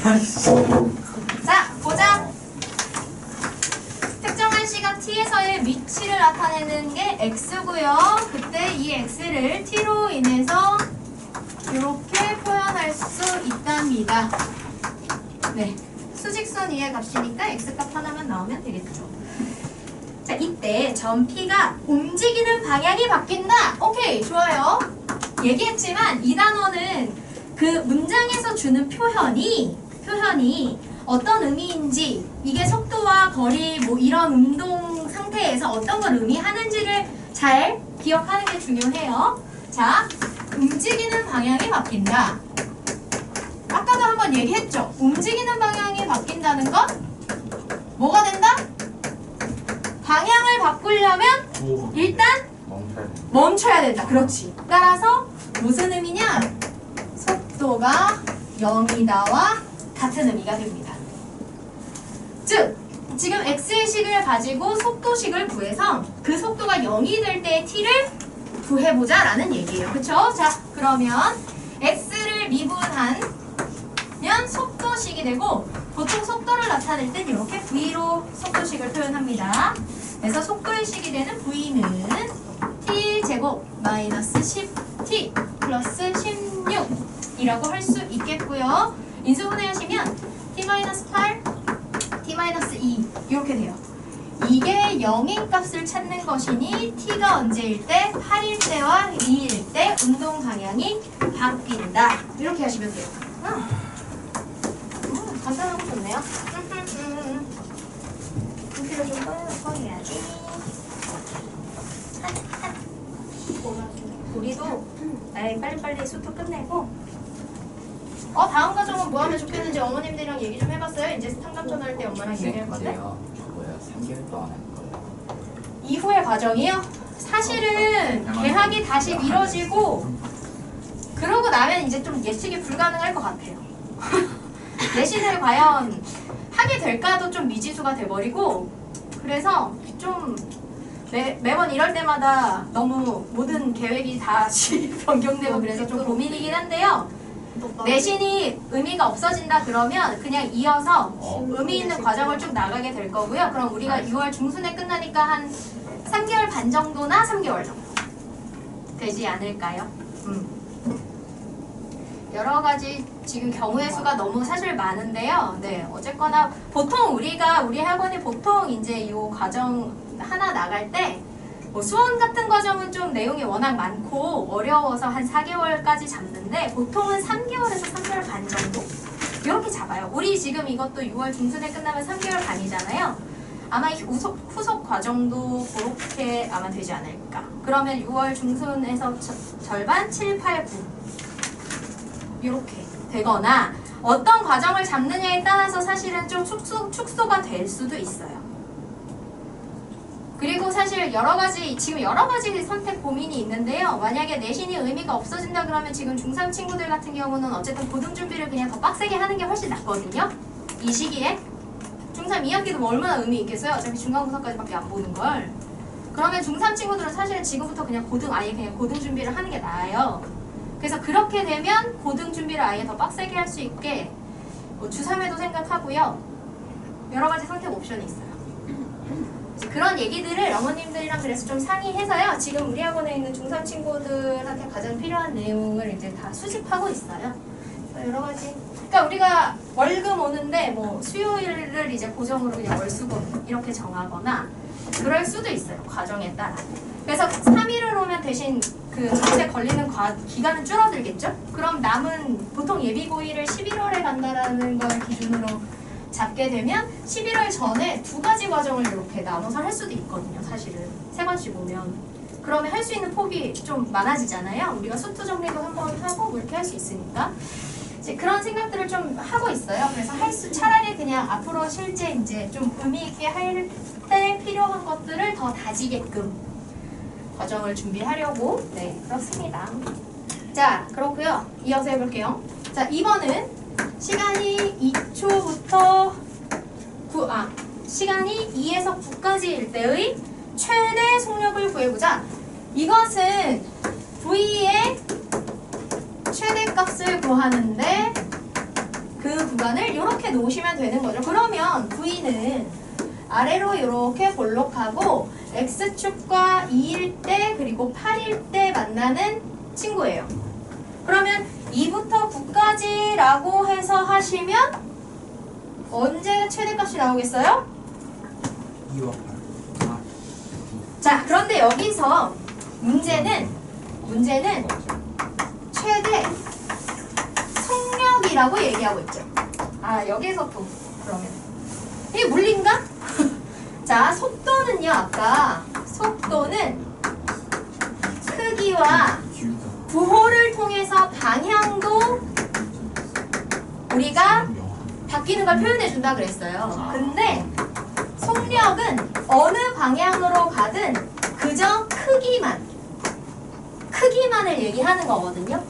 자, 보자. 특정한 시각 t에서의 위치를 나타내는 게 x고요. 그때 이 x를 t로 인해서 이렇게 표현할 수 있답니다. 네, 수직선 위의 값이니까 x값 하나만 나오면 되겠죠. 자, 이때 점 P가 움직이는 방향이 바뀐다. 오케이, 좋아요. 얘기했지만 이 단어는 그 문장에서 주는 표현이 어떤 의미인지, 이게 속도와 거리 뭐 이런 운동 상태에서 어떤 걸 의미하는지를 잘 기억하는 게 중요해요. 자, 움직이는 방향이 바뀐다. 아까도 한번 얘기했죠. 움직이는 방향이 바뀐다는 건 뭐가 된다? 방향을 바꾸려면 일단 멈춰야 된다. 그렇지. 따라서 무슨 의미냐? 속도가 0이다와 같은 의미가 됩니다. 즉, 지금 x의 식을 가지고 속도식을 구해서 그 속도가 0이 될 때 t를 구해보자 라는 얘기예요. 그쵸? 자, 그러면 x를 미분하면 속도식이 되고, 보통 속도를 나타낼 땐 이렇게 v로 속도식을 표현합니다. 그래서 속도의 식이 되는 v는 t제곱 마이너스 10t 플러스 16이라고 할 수 있겠고요. 인수분해하시면 t-8, t-2 이렇게 돼요. 이게 0인 값을 찾는 것이니 t가 언제일 때? 8일 때와 2일 때 운동 방향이 바뀐다. 이렇게 하시면 돼요. 간단하고 좋네요. 분필을 좀 꺼내야지. 우리도 빨리빨리 수트 끝내고 다음 과정은 뭐 하면 좋겠는지 어머님들이랑 얘기 좀 해봤어요? 이제 상담 전화할 때 엄마랑 얘기할 건데. 저거요. 3개월 동안 할 거예요. 이후의 과정이요? 사실은 개학이 다시 미뤄지고 그러고 나면 이제 좀 예측이 불가능할 것 같아요. 내신을 과연 하게 될까도 좀 미지수가 돼버리고, 그래서 좀 매번 이럴 때마다 너무 모든 계획이 다시 변경되고 그래서 좀 고민이긴 한데요. 내신이 의미가 없어진다 그러면 그냥 이어서 의미 있는 과정을 쭉 나가게 될 거고요. 그럼 우리가 6월 중순에 끝나니까 한 3개월 반 정도나 3개월 정도 되지 않을까요? 여러 가지 지금 경우의 수가 너무 사실 많은데요. 네, 어쨌거나 보통 우리 학원이 보통 이제 이 과정 하나 나갈 때 뭐 수원 같은 과정은 좀 내용이 워낙 많고 어려워서 한 4개월까지 잡는데 보통은 3개월에서 3개월 반 정도 이렇게 잡아요. 우리 지금 이것도 6월 중순에 끝나면 3개월 반이잖아요. 아마 후속 과정도 그렇게 아마 되지 않을까. 그러면 6월 중순에서 절반 7, 8, 9 이렇게 되거나 어떤 과정을 잡느냐에 따라서 사실은 좀 축소가 될 수도 있어요. 그리고 사실 지금 여러 가지 선택 고민이 있는데요. 만약에 내신이 의미가 없어진다 그러면 지금 중3 친구들 같은 경우는 어쨌든 고등 준비를 그냥 더 빡세게 하는 게 훨씬 낫거든요. 이 시기에. 중3 2학기도 뭐 얼마나 의미 있겠어요? 어차피 중간고사까지밖에 안 보는 걸. 그러면 중3 친구들은 사실은 지금부터 그냥 고등 준비를 하는 게 나아요. 그래서 그렇게 되면 고등 준비를 아예 더 빡세게 할 수 있게 뭐 주3에도 생각하고요. 여러 가지 선택 옵션이 있어요. 그런 얘기들을 어머님들이랑 그래서 좀 상의해서요. 지금 우리 학원에 있는 중3 친구들한테 가장 필요한 내용을 이제 다 수집하고 있어요. 여러 가지. 그러니까 우리가 월금 오는데 뭐 수요일을 이제 고정으로 그냥 월수금 이렇게 정하거나 그럴 수도 있어요. 과정에 따라. 그래서 3일을 오면 대신 그 전체 걸리는 기간은 줄어들겠죠? 그럼 남은 보통 예비고일을 11월에 간다라는 걸 기준으로 잡게 되면 11월 전에 2가지 과정을 이렇게 나눠서 할 수도 있거든요. 사실은 3번씩 오면 그러면 할 수 있는 폭이 좀 많아지잖아요. 우리가 수투 정리도 한번 하고 뭐 이렇게 할 수 있으니까 이제 그런 생각들을 좀 하고 있어요. 그래서 차라리 그냥 앞으로 실제 이제 좀 의미 있게 할 때 필요한 것들을 더 다지게끔 과정을 준비하려고 그렇습니다. 자, 그렇고요. 이어서 해볼게요. 자, 2번은 시간이 2초부터 시간이 2에서 9까지일 때의 최대 속력을 구해보자. 이것은 V의 최대값을 구하는데 그 구간을 이렇게 놓으시면 되는 거죠. 그러면 V는 아래로 이렇게 볼록하고 X축과 2일 때 그리고 8일 때 만나는 친구예요. 그러면 2부터 9까지 라고 해서 하시면 언제 최대값이 나오겠어요? 2와 8. 아, 자, 그런데 여기서 문제는 최대 속력이라고 얘기하고 있죠. 아, 여기서 또 그러면 이게 물린가? 자, 속도는요. 아까 속도는 크기와 부호를 통해서 방향도 우리가 바뀌는 걸 표현해 준다 그랬어요. 근데 속력은 어느 방향으로 가든 그저 크기만을 얘기하는 거거든요.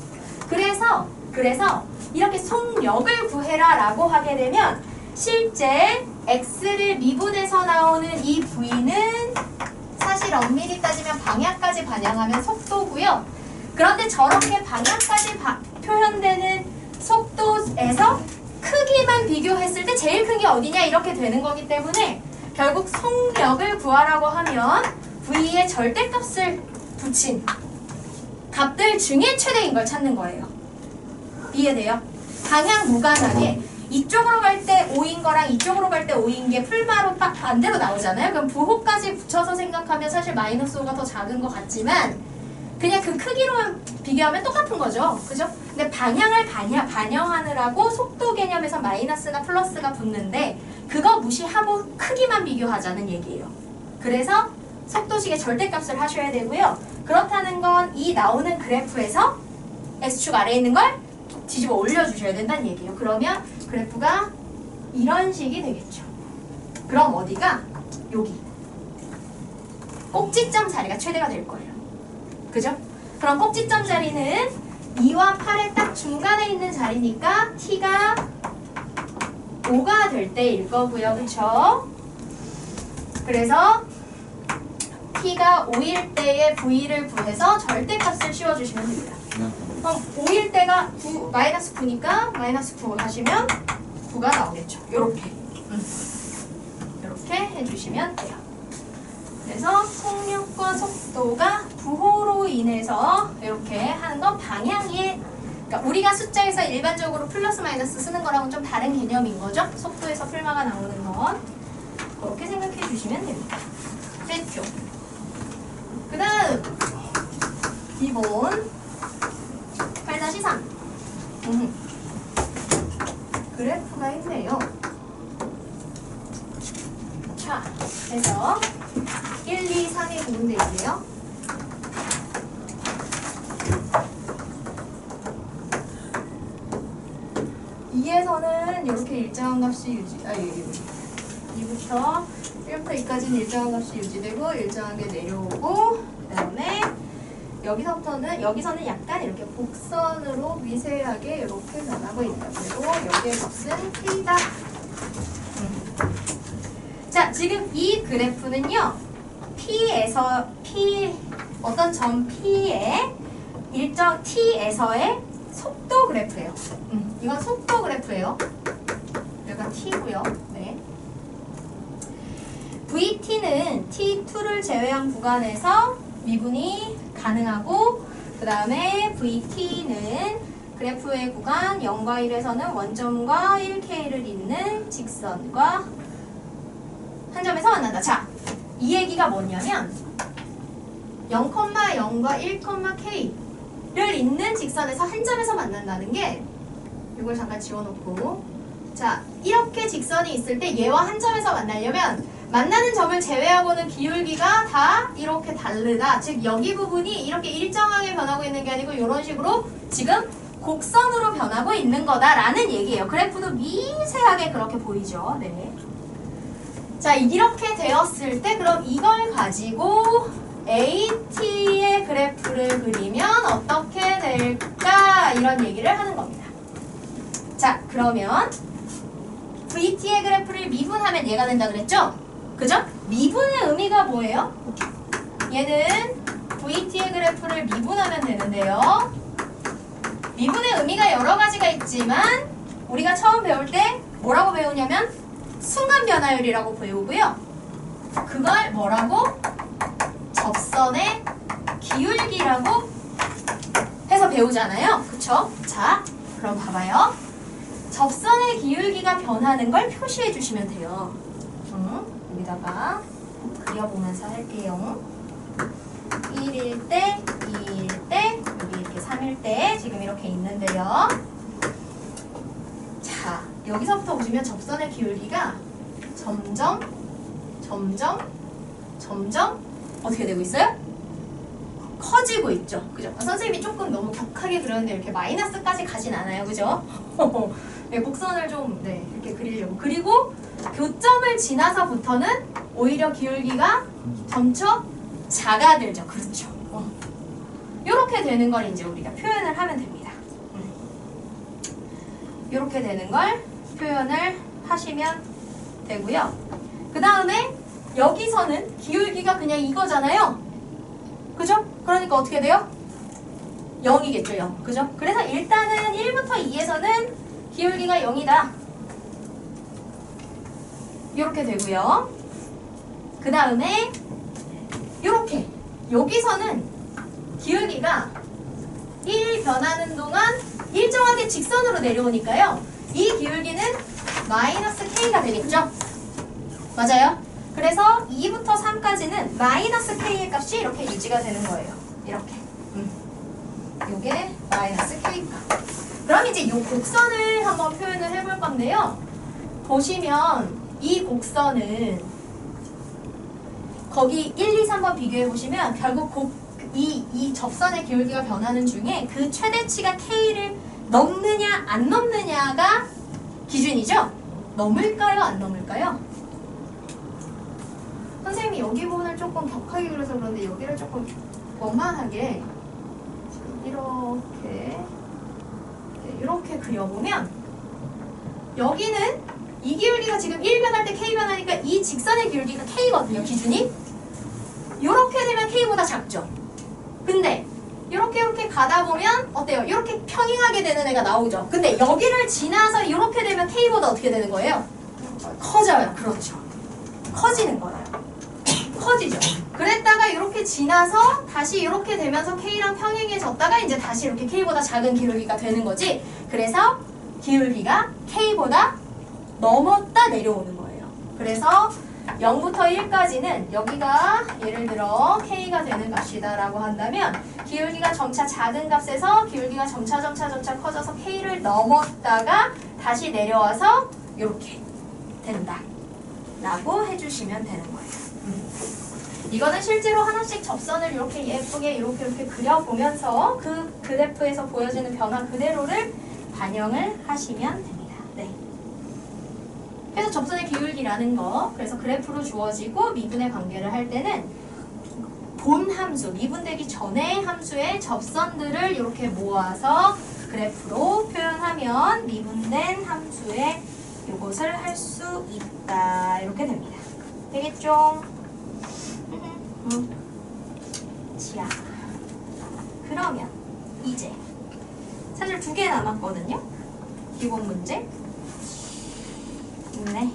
그래서 이렇게 속력을 구해라 라고 하게 되면 실제 x를 미분해서 나오는 이 v는 사실 엄밀히 따지면 방향까지 반영하면 속도고요. 그런데 저렇게 방향까지 표현되는 속도에서 크기만 비교했을 때 제일 큰 게 어디냐 이렇게 되는 거기 때문에 결국 속력을 구하라고 하면 v의 절대값을 붙인 값들 중에 최대인 걸 찾는 거예요. 이해돼요? 방향 무관하게 이쪽으로 갈 때 5인 거랑 이쪽으로 갈 때 5인 게 풀마로 딱 반대로 나오잖아요. 그럼 부호까지 붙여서 생각하면 사실 마이너스 5가 더 작은 것 같지만 그냥 그 크기로만 비교하면 똑같은 거죠. 그죠? 근데 방향을 반영하느라고 속도 개념에서 마이너스나 플러스가 붙는데 그거 무시하고 크기만 비교하자는 얘기예요. 그래서 속도식의 절대값을 하셔야 되고요. 그렇다는 건 이 나오는 그래프에서 X축 아래에 있는 걸 뒤집어 올려주셔야 된다는 얘기예요. 그러면 그래프가 이런 식이 되겠죠. 그럼 어디가? 여기. 꼭지점 자리가 최대가 될 거예요. 그죠? 그럼 꼭지점 자리는 2와 8의 딱 중간에 있는 자리니까 t가 5가 될 때일 거고요. 그쵸? 그래서 t가 5일 때의 v를 구해서 절대값을 씌워주시면 됩니다. 그럼 5일 때가 마이너스 9니까 마이너스 9 하시면 9가 나오겠죠. 요렇게. 이렇게 해주시면 돼요. 그래서 속력과 속도가 부호로 인해서 이렇게 하는 건 방향의 그러니까 우리가 숫자에서 일반적으로 플러스 마이너스 쓰는 거랑은 좀 다른 개념인 거죠. 속도에서 풀마가 나오는 건 그렇게 생각해 주시면 됩니다. 됐죠? 그 다음 기본 8-3 그래프가 있네요. 자, 그래서 1, 2, 3이 구분되어 있네요. 이에서는 이렇게 일정한 값이 이부터 1부터 2까지는 일정한 값이 유지되고 일정하게 내려오고 그 다음에 여기서는 약간 이렇게 곡선으로 미세하게 이렇게 변하고 있다. 그리고 여기의 값은 t다. 자, 지금 이 그래프는요. 어떤 점 P의 일정 T에서의 속도 그래프예요. 이건 속도 그래프예요. 여기가 T고요. 네. VT는 T2를 제외한 구간에서 미분이 가능하고 그 다음에 VT는 그래프의 구간 0과 1에서는 원점과 1K를 잇는 직선과 한 점에서 만난다. 자, 이 얘기가 뭐냐면 0,0과 1,K를 잇는 직선에서 한 점에서 만난다는 게 이걸 잠깐 지워놓고 자, 이렇게 직선이 있을 때 얘와 한 점에서 만나려면 만나는 점을 제외하고는 기울기가 다 이렇게 다르다. 즉 여기 부분이 이렇게 일정하게 변하고 있는 게 아니고 이런 식으로 지금 곡선으로 변하고 있는 거다라는 얘기예요. 그래프도 미세하게 그렇게 보이죠. 네. 자, 이렇게 되었을 때 그럼 이걸 가지고 AT의 그래프를 그리면 어떻게 될까? 이런 얘기를 하는 겁니다. 자, 그러면 VT의 그래프를 미분하면 얘가 된다 그랬죠? 그죠? 미분의 의미가 뭐예요? 얘는 VT의 그래프를 미분하면 되는데요. 미분의 의미가 여러 가지가 있지만 우리가 처음 배울 때 뭐라고 배우냐면 순간 변화율이라고 배우고요. 그걸 뭐라고? 접선의 기울기라고 해서 배우잖아요. 그쵸? 자, 그럼 봐봐요. 접선의 기울기가 변하는 걸 표시해 주시면 돼요. 여기다가 그려보면서 할게요. 1일 때, 2일 때, 여기 이렇게 3일 때 지금 이렇게 있는데요. 자, 여기서부터 보시면 접선의 기울기가 점점 어떻게 되고 있어요? 커지고 있죠. 그죠? 선생님이 조금 너무 격하게 그렸는데 이렇게 마이너스까지 가진 않아요. 그죠? 네, 곡선을 좀 이렇게 그리려고. 그리고 교점을 지나서부터는 오히려 기울기가 점점 작아들죠. 그렇죠. 이렇게 되는 걸 이제 우리가 표현을 하면 됩니다. 이렇게 되는 걸 표현을 하시면 되고요. 그 다음에 여기서는 기울기가 그냥 이거잖아요. 그죠? 그러니까 어떻게 돼요? 0이겠죠, 0. 그죠? 그래서 일단은 1부터 2에서는 기울기가 0이다. 이렇게 되고요. 그 다음에 이렇게 여기서는 기울기가 1 변하는 동안 일정하게 직선으로 내려오니까요. 이 기울기는 마이너스 K가 되겠죠? 맞아요? 그래서 2부터 3까지는 마이너스 K의 값이 이렇게 유지가 되는 거예요. 이렇게. 요게 마이너스 K값. 그럼 이제 요 곡선을 한번 표현을 해볼 건데요. 보시면 이 곡선은 거기 1, 2, 3번 비교해 보시면 결국 이 접선의 기울기가 변하는 중에 그 최대치가 K를 넘느냐 안 넘느냐가 기준이죠? 넘을까요? 안 넘을까요? 선생님이 여기 부분을 조금 격하게 그려서 그런데 여기를 조금 원만하게 이렇게 그려보면 여기는 이 기울기가 지금 1 변할 때 K 변하니까 이 직선의 기울기가 K거든요. 기준이. 이렇게 되면 K보다 작죠. 근데 이렇게 가다 보면 어때요? 이렇게 평행하게 되는 애가 나오죠. 근데 여기를 지나서 이렇게 되면 K보다 어떻게 되는 거예요? 커져요. 그렇죠. 커지는 거예요. 커지죠. 그랬다가 이렇게 지나서 다시 이렇게 되면서 K랑 평행해졌다가 이제 다시 이렇게 K보다 작은 기울기가 되는 거지. 그래서 기울기가 K보다 넘었다 내려오는 거예요. 그래서 0부터 1까지는 여기가 예를 들어 K가 되는 값이다 라고 한다면 기울기가 점차 작은 값에서 기울기가 점차 커져서 K를 넘었다가 다시 내려와서 이렇게 된다 라고 해주시면 되는 거예요. 이거는 실제로 하나씩 접선을 이렇게 예쁘게 이렇게 그려보면서 그 그래프에서 보여지는 변화 그대로를 반영을 하시면 됩니다. 네. 그래서 접선의 기울기라는 거, 그래서 그래프로 주어지고 미분의 관계를 할 때는 본 함수, 미분되기 전의 함수의 접선들을 이렇게 모아서 그래프로 표현하면 미분된 함수의 이것을 할 수 있다. 이렇게 됩니다. 되겠죠? 자, 그러면 이제 사실 2개 남았거든요. 기본 문제. 네.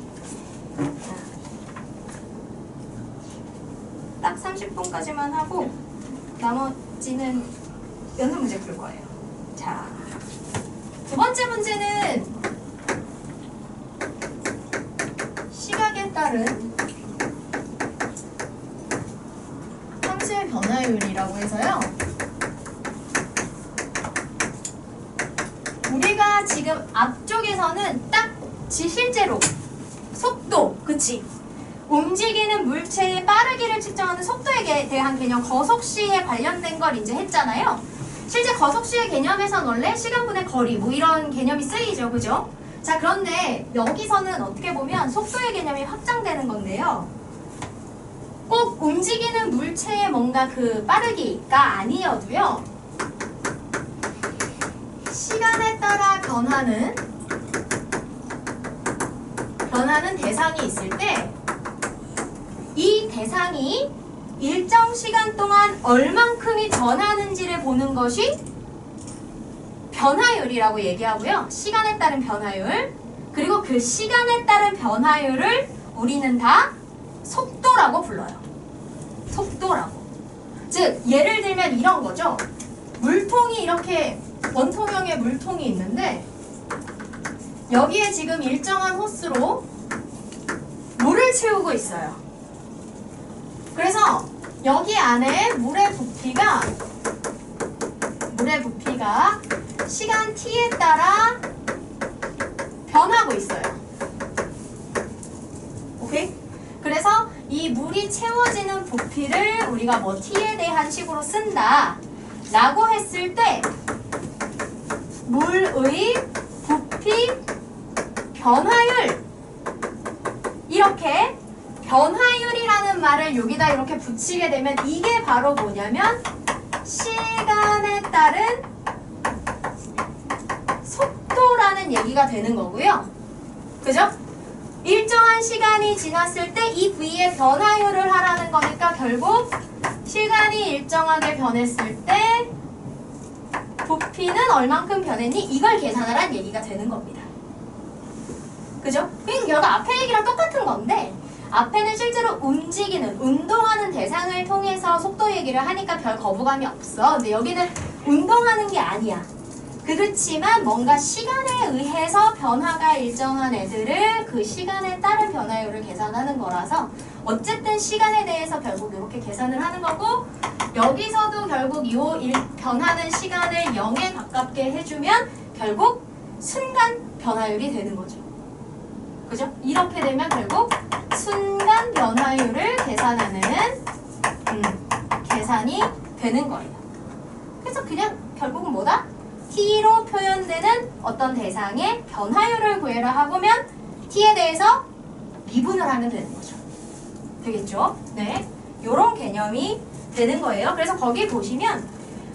딱 30분까지만 하고 나머지는 연습 문제 풀 거예요. 자, 2번째 문제는 시각에 따른 함수의 변화율이라고 해서요. 우리가 지금 앞쪽에서는 딱 실제로 속도, 그치? 움직이는 물체의 빠르기를 측정하는 속도에 대한 개념, 거속시에 관련된 걸 이제 했잖아요. 실제 거속시의 개념에선 원래 시간분의 거리, 뭐 이런 개념이 쓰이죠, 그죠? 자, 그런데 여기서는 어떻게 보면 속도의 개념이 확장되는 건데요. 꼭 움직이는 물체의 뭔가 그 빠르기가 아니어도요. 시간에 따라 변하는 대상이 있을 때 이 대상이 일정 시간 동안 얼만큼이 변하는지를 보는 것이 변화율이라고 얘기하고요. 시간에 따른 변화율. 그리고 그 시간에 따른 변화율을 우리는 다 속도라고 불러요. 속도라고. 즉 예를 들면 이런 거죠. 물통이 이렇게 원통형의 물통이 있는데 여기에 지금 일정한 호스로 물을 채우고 있어요. 그래서 여기 안에 물의 부피가 시간 t에 따라 변하고 있어요. 오케이? 그래서 이 물이 채워지는 부피를 우리가 뭐 t에 대한 식으로 쓴다 라고 했을 때 물의 부피 변화율, 이렇게 변화율이라는 말을 여기다 이렇게 붙이게 되면 이게 바로 뭐냐면 시간에 따른 속도라는 얘기가 되는 거고요. 그죠? 일정한 시간이 지났을 때 이 V의 변화율을 하라는 거니까 결국 시간이 일정하게 변했을 때 부피는 얼만큼 변했니? 이걸 계산하라는 얘기가 되는 겁니다. 그죠? 그러니까 여기 앞에 얘기랑 똑같은 건데 앞에는 실제로 움직이는, 운동하는 대상을 통해서 속도 얘기를 하니까 별 거부감이 없어. 근데 여기는 운동하는 게 아니야. 그렇지만 뭔가 시간에 의해서 변화가 일정한 애들을 그 시간에 따른 변화율을 계산하는 거라서 어쨌든 시간에 대해서 결국 이렇게 계산을 하는 거고 여기서도 결국 이 변하는 시간을 0에 가깝게 해주면 결국 순간 변화율이 되는 거죠. 그죠? 이렇게 되면 결국 순간 변화율을 계산하는 계산이 되는 거예요. 그래서 그냥 결국은 뭐다? t로 표현되는 어떤 대상의 변화율을 구해라 하고면 t에 대해서 미분을 하면 되는 거죠. 되겠죠? 네, 요런 개념이 되는 거예요. 그래서 거기 보시면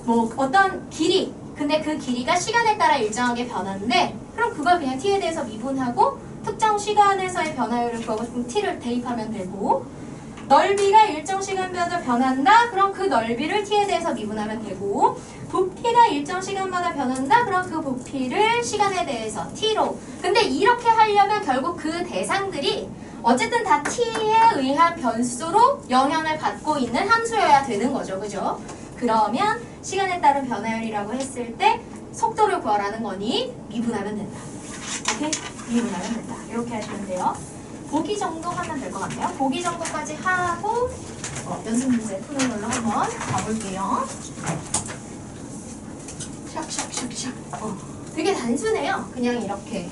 뭐 어떤 길이, 근데 그 길이가 시간에 따라 일정하게 변하는데 그럼 그걸 그냥 t에 대해서 미분하고 특정 시간에서의 변화율을 구하고 싶으면 t를 대입하면 되고 넓이가 일정 시간마다 변한다? 그럼 그 넓이를 t에 대해서 미분하면 되고 부피가 일정 시간마다 변한다? 그럼 그 부피를 시간에 대해서 t로. 근데 이렇게 하려면 결국 그 대상들이 어쨌든 다 t에 의한 변수로 영향을 받고 있는 함수여야 되는 거죠. 그죠? 그러면 시간에 따른 변화율이라고 했을 때 속도를 구하라는 거니 미분하면 된다. 오케이? 미분하면 된다. 이렇게 하시면 돼요. 보기 정도 하면 될 것 같아요. 보기 정도까지 하고 연습 문제 푸는 걸로 한번 가볼게요. 샥샥샥샥. 되게 단순해요. 그냥 이렇게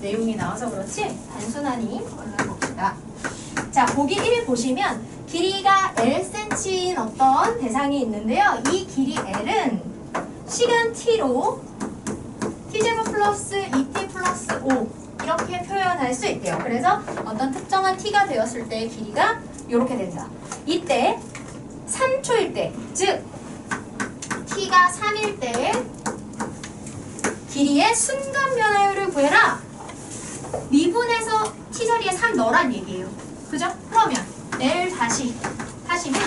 내용이 나와서 그렇지 단순하니 얼른 봅시다. 자, 보기 1 보시면 길이가 Lcm인 어떤 대상이 있는데요. 이 길이 L은 시간 t로 t제곱 플러스 2t 플러스 5 이렇게 표현할 수 있대요. 그래서 어떤 특정한 t가 되었을 때의 길이가 이렇게 된다. 이때 3초일 때, 즉 t가 3일 때 길이의 순간 변화율을 구해라. 미분해서 t 자리에 3 넣으란 얘기예요. 그죠? 그러면 L 다시 하시면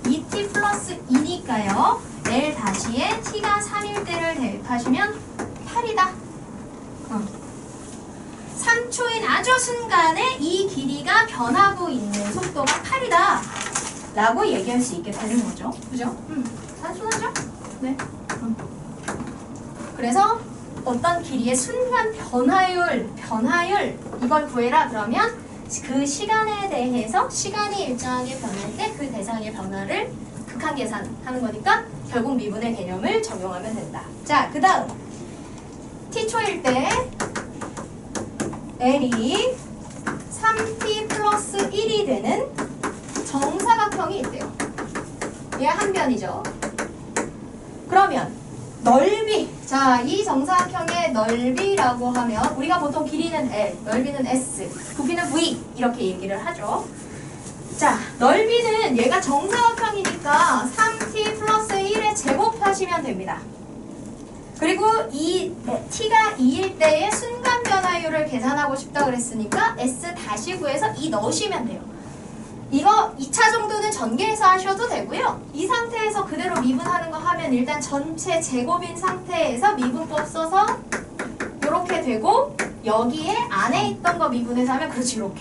2t 플러스 2니까요. L 다시에 t가 3일 때를 대입하시면 8이다. 3초인 아주 순간에 이 길이가 변하고 있는 속도가 8이다 라고 얘기할 수 있게 되는 거죠. 그죠? 단순하죠? 네. 그래서 어떤 길이의 순간 변화율 이걸 구해라 그러면 그 시간에 대해서 시간이 일정하게 변할 때 그 대상의 변화를 극한 계산하는 거니까 결국 미분의 개념을 적용하면 된다. 자, 그 다음 t초일 때 L이 3t 플러스 1이 되는 정사각형이 있대요. 얘 한 변이죠. 그러면 넓이, 자, 이 정사각형의 넓이라고 하면 우리가 보통 길이는 L, 넓이는 S, 부피는 V 이렇게 얘기를 하죠. 자, 넓이는 얘가 정사각형이니까 3t 플러스 1에 제곱하시면 됩니다. 그리고 이 t가 2일 때의 순간 변화율을 계산하고 싶다 그랬으니까 S 다시 구해서 2 넣으시면 돼요. 이거 2차 정도는 전개해서 하셔도 되고요. 이 상태에서 그대로 미분하는 거 하면 일단 전체 제곱인 상태에서 미분법 써서 이렇게 되고 여기에 안에 있던 거 미분해서 하면 그렇지 이렇게.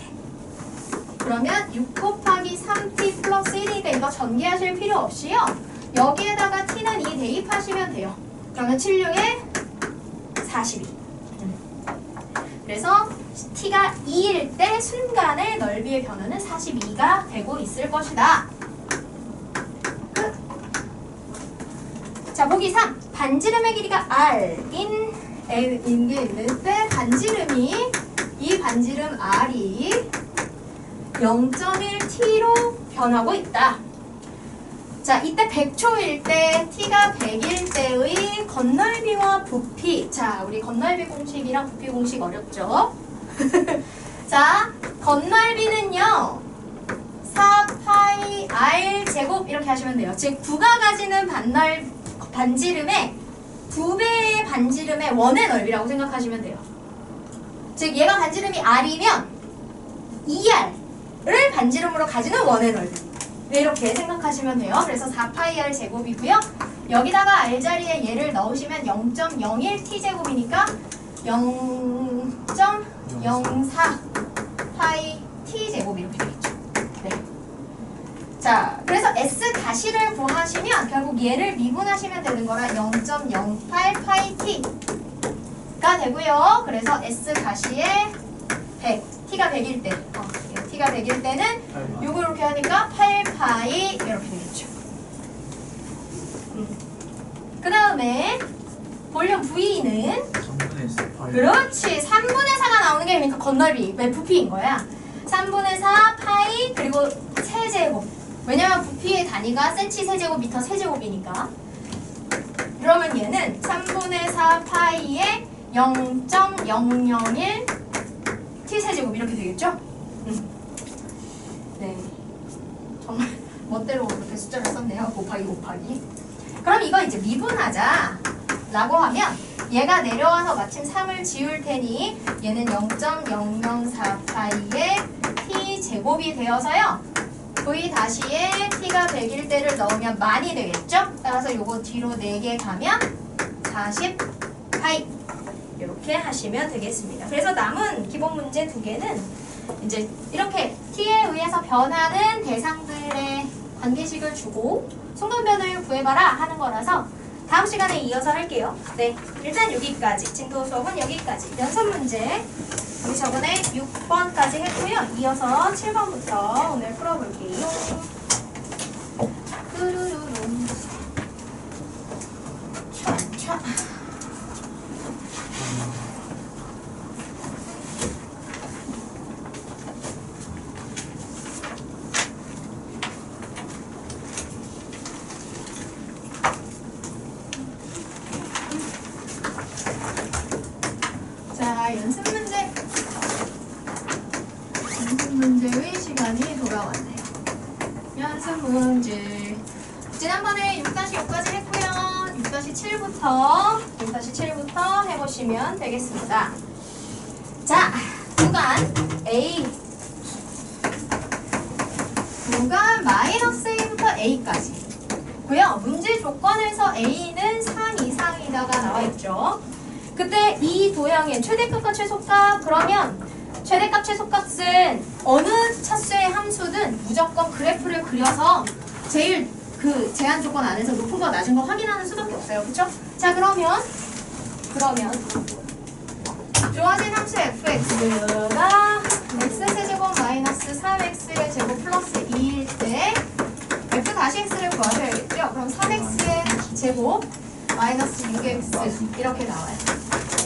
그러면 6 곱하기 3t 플러스 1이니까 이거 전개하실 필요 없이요. 여기에다가 t는 2 대입하시면 돼요. 그러면 76에 42. 그래서 t가 2일 때 순간의 넓이의 변화는 42가 되고 있을 것이다. 끝. 자, 보기 3. 반지름의 길이가 r인 게 있는 때 반지름이 이 반지름 r이 0.1t로 변하고 있다. 자, 이때 100초일 때 t가 100일 때의 건널비와 부피. 자, 우리 건널비 공식이랑 부피 공식 어렵죠? 자, 건널비는요 4파이 r 제곱 이렇게 하시면 돼요. 즉 9가 가지는 반지름의 2배의 반지름의 원의 넓이라고 생각하시면 돼요. 즉 얘가 반지름이 r이면 2r을 반지름으로 가지는 원의 넓이. 이렇게 생각하시면 돼요. 그래서 4파이 r 제곱이고요. 여기다가 r 자리에 얘를 넣으시면 0.01t 제곱이니까 0.04 파이 t 제곱 이렇게 되겠죠. 네. 자, 그래서 s 가시를 구하시면 결국 얘를 미분하시면 되는 거라 0.08 파이 t가 되고요. 그래서 s 가시에 100, t가 100일 때, t가 100일 때는 요거 이렇게 하니까 8파이 이렇게 되겠죠. 그 다음에 볼륨 V는 3분의 4파이. 그렇지. 3분의 4가 나오는 게 그러니까 건널비, 왜 부피인 거야. 3분의 4 파이 그리고 세제곱. 왜냐면 부피의 단위가 센치 세제곱, 미터 세제곱이니까. 그러면 얘는 3분의 4 파이에 0.001 t 세제곱 이렇게 되겠죠? 네. 정말 멋대로 그렇게 숫자를 썼네요. 곱하기. 그럼 이거 이제 미분하자 라고 하면 얘가 내려와서 마침 3을 지울 테니 얘는 0.004파이의 t 제곱이 되어서요. v 다시에 t가 100일 때를 넣으면 만이 되겠죠? 따라서 요거 뒤로 4개 가면 40파이 이렇게 하시면 되겠습니다. 그래서 남은 기본 문제 2개는 이제 이렇게 t에 의해서 변하는 대상들의 관계식을 주고 속눈변을 구해봐라 하는 거라서 다음 시간에 이어서 할게요. 네, 일단 여기까지. 진도 수업은 여기까지. 연습 문제 우리 저번에 6번까지 했고요. 이어서 7번부터 오늘 풀어볼게요. 뚜루루룽. 차. 자, 연습 문제의 시간이 돌아왔네요. 연습 문제. 지난번에 6-5까지 했고요. 6-7부터 해보시면 되겠습니다. 자, 구간 A. 구간 마이너스 A부터 A까지. 고요. 문제 조건에서 A는 3 이상이다가 나와있죠. 그때 이 도형의 최대값과 최소값 그러면 최대값 최소값은 어느 차수의 함수든 무조건 그래프를 그려서 제일 그 제한 조건 안에서 높은 거 낮은 거 확인하는 수밖에 없어요. 그쵸? 자, 그러면 주어진 함수 fx가 x세제곱 마이너스 3x의 제곱 플러스 2일 때 f 다시 x를 구하셔야겠죠? 그럼 3x의 제곱 마이너스 6x 이렇게 나와요.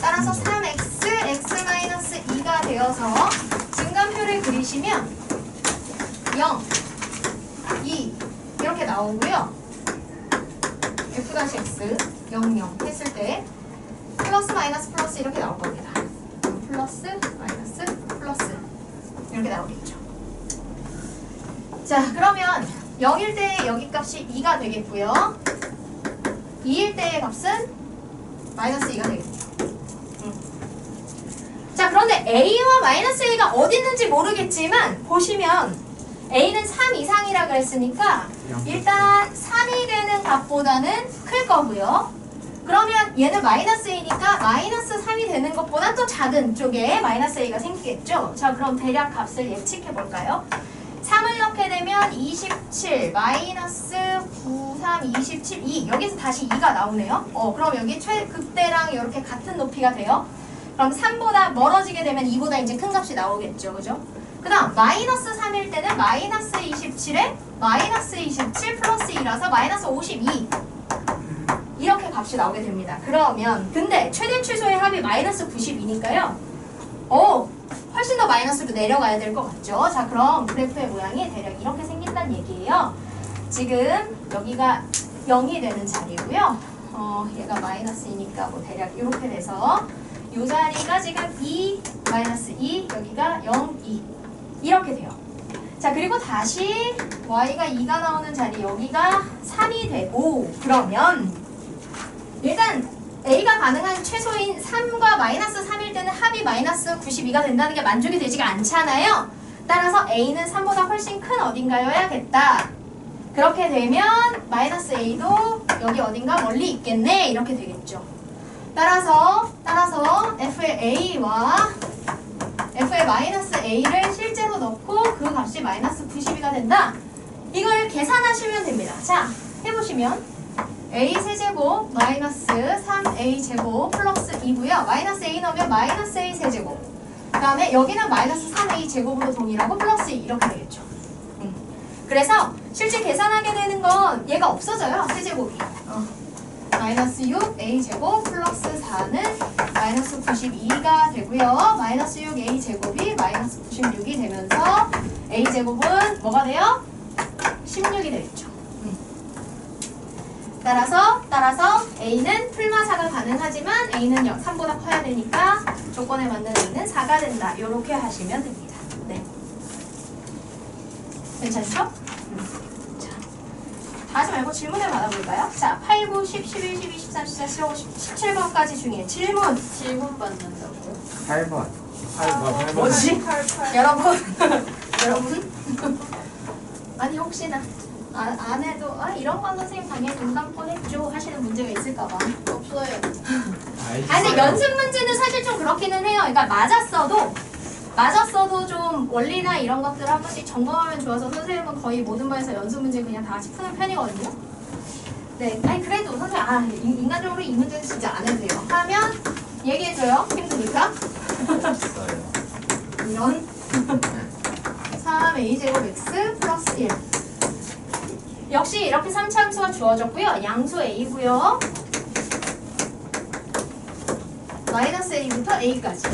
따라서 3x, x-2가 되어서 증감표를 그리시면 0, 2 이렇게 나오고요. f-x 0, 0 했을 때 플러스 마이너스 플러스 이렇게 나올 겁니다. 플러스 마이너스 플러스 이렇게 나오겠죠. 자, 그러면 0일 때 여기 값이 2가 되겠고요. 2일 때의 값은 마이너스 2가 되겠죠. 자, 그런데 A와 마이너스 A가 어디 있는지 모르겠지만 보시면 a는 3 이상이라 그랬으니까 일단 3이 되는 값보다는 클 거고요. 그러면 얘는 마이너스 a니까 마이너스 3이 되는 것보다 또 작은 쪽에 마이너스 a가 생기겠죠. 자, 그럼 대략 값을 예측해 볼까요? 3을 넣게 되면 27 마이너스 9, 3, 27, 2 여기서 다시 2가 나오네요. 그럼 여기 최극대랑 이렇게 같은 높이가 돼요. 그럼 3보다 멀어지게 되면 2보다 이제 큰 값이 나오겠죠. 그죠? 그 다음 마이너스 3일 때는 마이너스 27에 마이너스 27 플러스 2라서 마이너스 52 이렇게 값이 나오게 됩니다. 그러면 근데 최대 최소의 합이 마이너스 92니까요. 훨씬 더 마이너스로 내려가야 될 것 같죠? 자, 그럼 그래프의 모양이 대략 이렇게 생긴다는 얘기예요. 지금 여기가 0이 되는 자리고요. 얘가 마이너스이니까 뭐 대략 이렇게 돼서 이 자리가 지금 2, 마이너스 2, 여기가 0, 2 이렇게 돼요. 자, 그리고 다시 y가 2가 나오는 자리 여기가 3이 되고 그러면 일단 a가 가능한 최소인 3과 마이너스 3일 때는 합이 마이너스 92가 된다는 게 만족이 되지가 않잖아요. 따라서 a는 3보다 훨씬 큰 어딘가여야겠다. 그렇게 되면 마이너스 a도 여기 어딘가 멀리 있겠네 이렇게 되겠죠. 따라서 f의 a와 f의 마이너스 a를 실제로 넣고 그 값이 마이너스 92가 된다. 이걸 계산하시면 됩니다. 자, 해보시면 a 세제곱 마이너스 3a 제곱 플러스 2고요. 마이너스 a 넣으면 마이너스 a 세제곱. 그 다음에 여기는 마이너스 3a 제곱으로 동일하고 플러스 2 이렇게 되겠죠. 그래서 실제 계산하게 되는 건 얘가 없어져요. 세제곱이. 마이너스 6a 제곱 플러스 4는 마이너스 92가 되고요. 마이너스 6a 제곱이 마이너스 96이 되면서 a 제곱은 뭐가 돼요? 16이 되겠죠. 따라서 a는 풀마사가 가능하지만 a는 3보다 커야 되니까 조건에 맞는 a는 4가 된다. 이렇게 하시면 됩니다. 네. 괜찮죠? 자, 다 하지 말고 질문을 받아볼까요? 자, 8, 9, 10, 11, 12, 13, 14, 15, 17번까지 중에 질문 받는다고요? 8번. 뭐지? 여러분? 아니 혹시나 안 해도 이런 건 선생님 당연히 동감권 했죠 하시는 문제가 있을까봐. 없어요. 근데 연습 문제는 사실 좀 그렇기는 해요. 그러니까 맞았어도 좀 원리나 이런 것들을 한 번씩 점검하면 좋아서 선생님은 거의 모든 반에서 연습 문제 그냥 다 같이 푸는 편이거든요. 네, 그래도 선생님 인간적으로 이 문제는 진짜 안 해도 돼요. 하면 얘기해줘요. 힘드니까. 없어요. 이런 3a제곱 x 플러스 1 역시 이렇게 3차 함수가 주어졌고요. 양수 a고요. 마이너스 a부터 a까지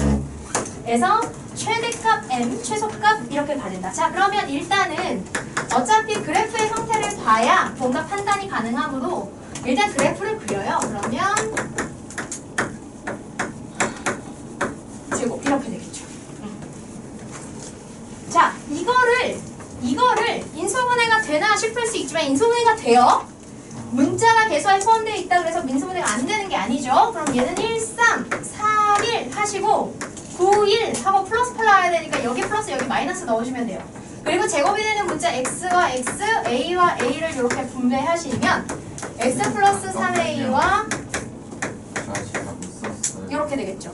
에서 최대값 m, 최소값 이렇게 가진다. 자, 그러면 일단은 어차피 그래프의 형태를 봐야 뭔가 판단이 가능하므로 일단 그래프를 그려요. 그러면 제곱 이렇게 되겠죠. 자, 이거를 인수분해가 되나 싶을 수 있지만 인수분해가 돼요. 문자가 계수에 포함되어 있다 그래서 인수분해가 안 되는 게 아니죠. 그럼 얘는 1, 3, 4, 1 하시고 9, 1 하고 플러스 나와야 되니까 여기 플러스 여기 마이너스 넣어주면 돼요. 그리고 제곱이 되는 문자 x와 x, a와 a를 이렇게 분배하시면 x 플러스 3a와 제가 못 썼어요. 이렇게 되겠죠.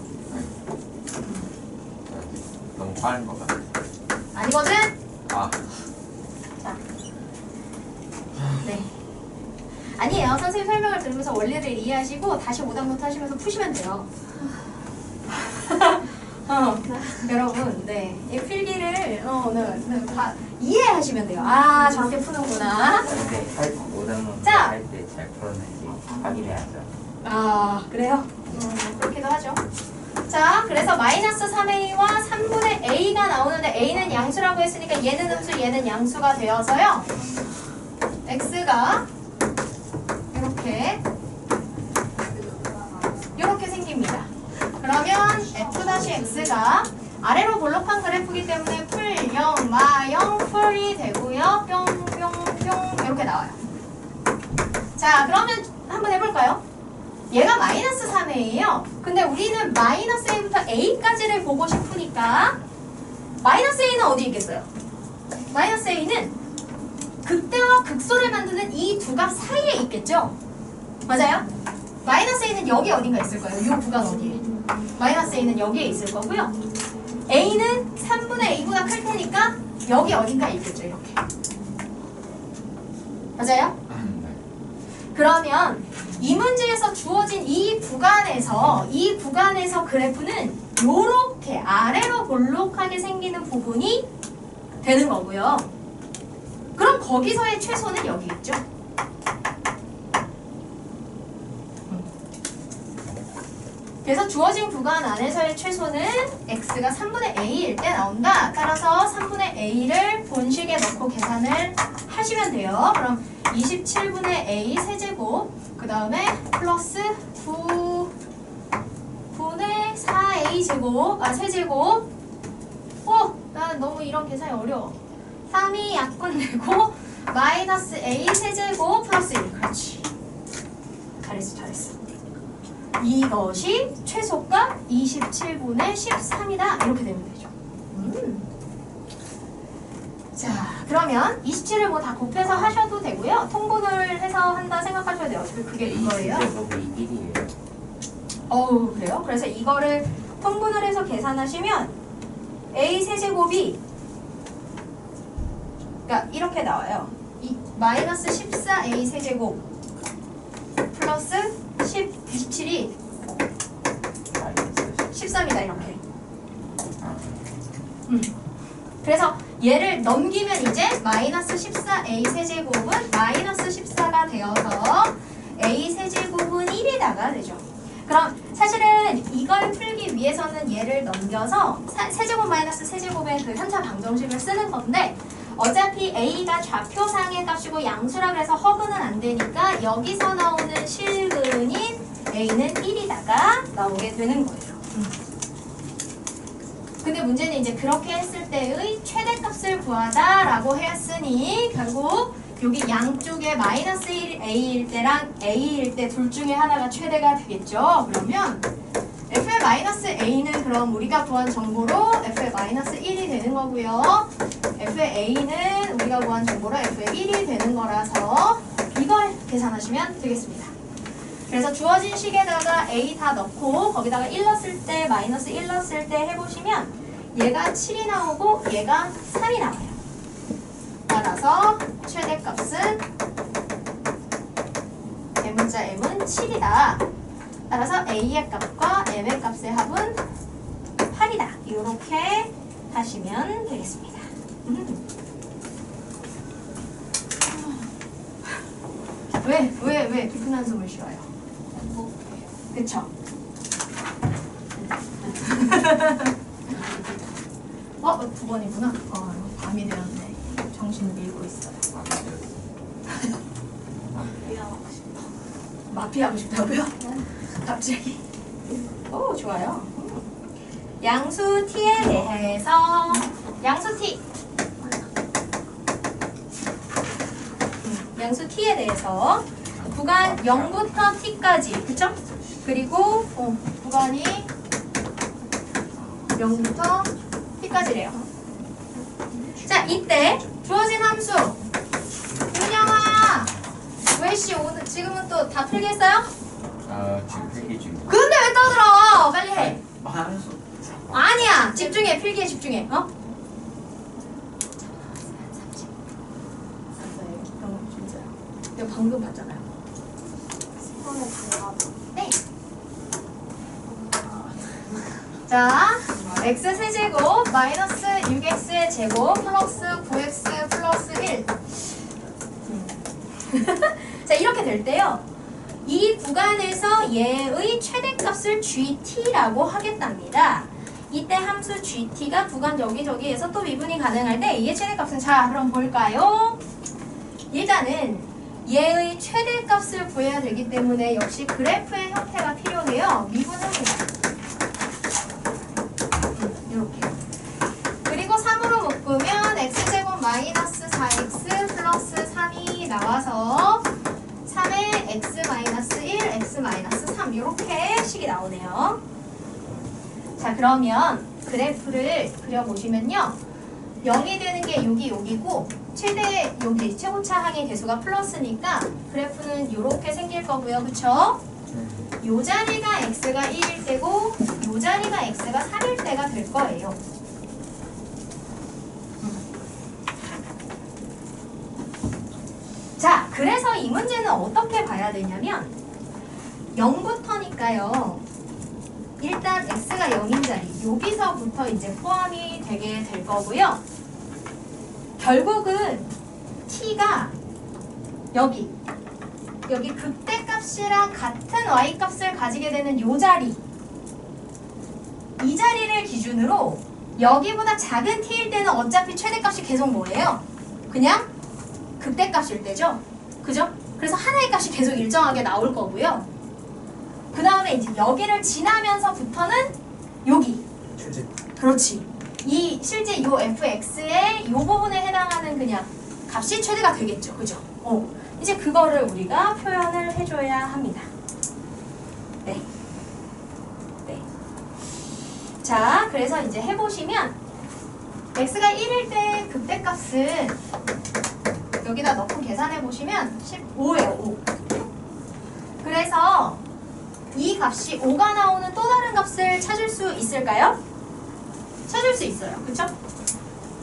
너무 빠른 것 같아요. 아니거든? 자. 네. 아니에요. 선생님 설명을 들으면서 원리를 이해하시고 다시 오답노트 하시면서 푸시면 돼요. 여러분, 네. 이 필기를 다 이해하시면 돼요. 저렇게 푸는구나. 근데 오답노트 자. 할 때 잘 풀었는지 확인해야죠. 그래요? 그렇기도 하죠. 자, 그래서 마이너스 3a와 3분의 a가 나오는데 a는 양수라고 했으니까 얘는 음수, 얘는 양수가 되어서요. x가 이렇게 생깁니다. 그러면 f-x가 아래로 볼록한 그래프이기 때문에 풀 0, 마 0, 풀이 되고요. 뿅, 뿅, 뿅 이렇게 나와요. 자, 그러면 한번 해볼까요? 얘가 마이너스 3a예요. 근데 우리는 마이너스 a부터 a까지를 보고 싶으니까 마이너스 a는 어디 있겠어요? 마이너스 a는 극대와 극소를 만드는 이 두 값 사이에 있겠죠? 맞아요? 마이너스 a는 여기 어딘가 있을 거예요. 이 구간 어디에. 마이너스 a는 여기에 있을 거고요. a는 3분의 a보다 클 테니까 여기 어딘가 있겠죠. 이렇게. 맞아요? 그러면 이 문제에서 주어진 이 구간에서 그래프는 요렇게 아래로 볼록하게 생기는 부분이 되는 거고요. 그럼 거기서의 최소는 여기 있죠. 그래서 주어진 구간 안에서의 최소는 x가 3분의 a일 때 나온다. 따라서 3분의 a를 본식에 넣고 계산을 하시면 돼요. 그럼 27분의 a 세제곱 그 다음에 플러스 9분의 4a 제곱 세제곱 나는 너무 이런 계산이 어려워. 3이 약분 되고 마이너스 a 세제곱 플러스 1 그렇지. 잘했어. 이것이 최소값 27분의 13이다. 이렇게 되면 되죠. 자, 그러면 27을 뭐 다 곱해서 하셔도 되고요. 통분을 해서 한다 생각하셔도 돼요. 어차피 그게 이거예요. 1이에요. 그래요? 그래서 이거를 통분을 해서 계산하시면 a 세제곱이 그러니까 이렇게 나와요. 마이너스 14a 세제곱 플러스 27이 13이다 이렇게. 그래서 얘를 넘기면 이제 마이너스 14a 세제곱은 마이너스 14가 되어서 a 세제곱은 1이다가 되죠. 그럼 사실은 이걸 풀기 위해서는 얘를 넘겨서 세제곱 마이너스 세제곱의 그 현차 방정식을 쓰는 건데 어차피 a가 좌표상의 값이고 양수라 그래서 허근은 안 되니까 여기서 나오는 실근인 a는 1이다가 나오게 되는 거예요. 근데 문제는 이제 그렇게 했을 때의 최대값을 구하다라고 했으니 결국 여기 양쪽에 마이너스 1a일 때랑 a일 때 둘 중에 하나가 최대가 되겠죠. 그러면 f의 마이너스 a는 그럼 우리가 구한 정보로 f의 마이너스 1이 되는 거고요. f의 a는 우리가 구한 정보로 f의 1이 되는 거라서 이걸 계산하시면 되겠습니다. 그래서 주어진 식에다가 a 다 넣고 거기다가 1 넣었을 때 마이너스 1 넣었을 때 해보시면 얘가 7이 나오고 얘가 3이 나와요. 따라서 최대값은 m자 m은 7이다. 따라서 a의 값과 m의 값의 합은 8이다. 이렇게 하시면 되겠습니다. 왜 깊은 한숨을 쉬어요? 그쵸? 두 번이구나. 밤이 되었네. 정신을 밀고 있어요. 마피하고 싶다고요? 갑자기? 좋아요. 양수 t에 대해서 양수 t 양수 t에 대해서 구간 0부터 t까지 그쵸? 그리고 구간이 0부터 t까지래요. 자, 이때 주어진 함수 윤영아 왜씨 오늘 지금은 또 다 풀겠어요? 지금 필기 중. 근데 왜 떠들어? 빨리 해. 함수. 아니야. 집중해. 필기에 집중해. 이거 방금 봤잖아요. 네. 자, x 세제곱 마이너스 6x의 제곱 플러스 9x 플러스 1. 자, 이렇게 될 때요. 이 구간에서 얘의 최대값을 gt라고 하겠답니다. 이때 함수 gt가 구간 여기저기에서 또 미분이 가능할 때 얘의 최대값은 자, 그럼 볼까요? 일단은 얘의 최대값을 구해야 되기 때문에 역시 그래프의 형태가 필요해요. 미분합니다. 이렇게. 그리고 3으로 묶으면 x제곱 마이너스 4x 플러스 3이 나와서 3에 x 마이너스 1, x 마이너스 3 이렇게 식이 나오네요. 자, 그러면 그래프를 그려보시면요. 0이 되는 게 여기고 최대 여기 최고차 항의 개수가 플러스니까 그래프는 이렇게 생길 거고요. 그쵸? 요 자리가 x가 1일 때고 요 자리가 x가 3일 때가 될 거예요. 자, 그래서 이 문제는 어떻게 봐야 되냐면 0부터니까요. 일단 x가 0인 자리 여기서부터 이제 포함이 되게 될 거고요. 결국은 t가 여기 극대값이랑 같은 y값을 가지게 되는 요 자리 이 자리를 기준으로 여기보다 작은 t일 때는 어차피 최대값이 계속 뭐예요? 그냥 극대값일 때죠. 그죠? 그래서 하나의 값이 계속 일정하게 나올 거고요. 그 다음에 이제 여기를 지나면서부터는 여기. 최대. 그렇지. 이 실제 요 fx의 요 부분에 해당하는 그냥 값이 최대가 되겠죠. 그죠? 이제 그거를 우리가 표현을 해줘야 합니다. 네. 네. 자, 그래서 이제 해보시면 x가 1일 때 극대값은 여기다 넣고 계산해 보시면 15예요. 5. 그래서 이 값이 5가 나오는 또 다른 값을 찾을 수 있을까요? 찾을 수 있어요. 그쵸?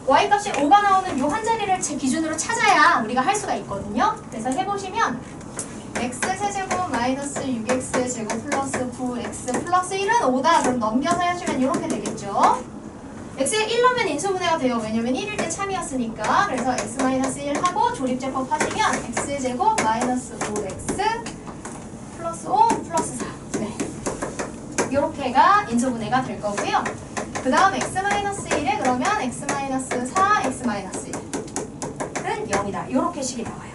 y값이 5가 나오는 요 한 자리를 제 기준으로 찾아야 우리가 할 수가 있거든요. 그래서 해보시면 x세제곱 마이너스 6x제곱 플러스 9x 플러스 1은 5다. 그럼 넘겨서 해주면 이렇게 되겠죠. x가 1 넣으면 인수분해가 돼요. 왜냐면 1일 때 참이었으니까. 그래서 x-1 하고 조립제법 하시면 x제곱 마이너스 5x 플러스 5 플러스 4. 네. 이렇게가 인수분해가 될 거고요. 그 다음 x-1에 그러면 x-4, x-1은 0이다. 이렇게 식이 나와요.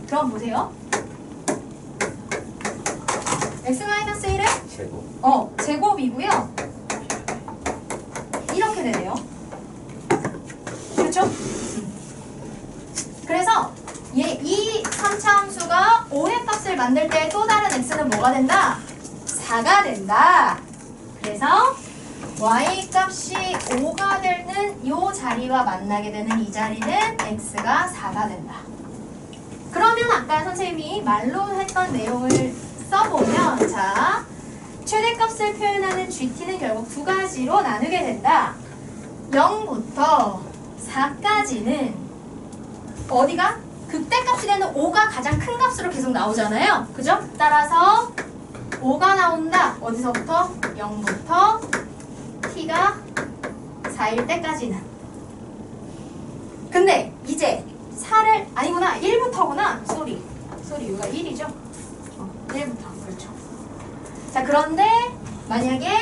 그럼 보세요. x-1은 제곱. 제곱이고요. 이렇게 되네요. 그렇죠? 그래서 이 3차 함수가 5의 값을 만들 때 또 다른 x는 뭐가 된다? 4가 된다. 그래서 y 값이 5가 되는 이 자리와 만나게 되는 이 자리는 x가 4가 된다. 그러면 아까 선생님이 말로 했던 내용을 써보면 자, 최대값을 표현하는 GT는 결국 두 가지로 나누게 된다. 0부터 4까지는 어디가? 극대값이 되는 5가 가장 큰 값으로 계속 나오잖아요. 그죠? 따라서 5가 나온다. 어디서부터? 0부터 t가 4일 때까지는. 근데 이제 4를 아니구나. 1부터구나. 쏘리 여기가 1이죠? 1부터. 그렇죠. 자, 그런데 만약에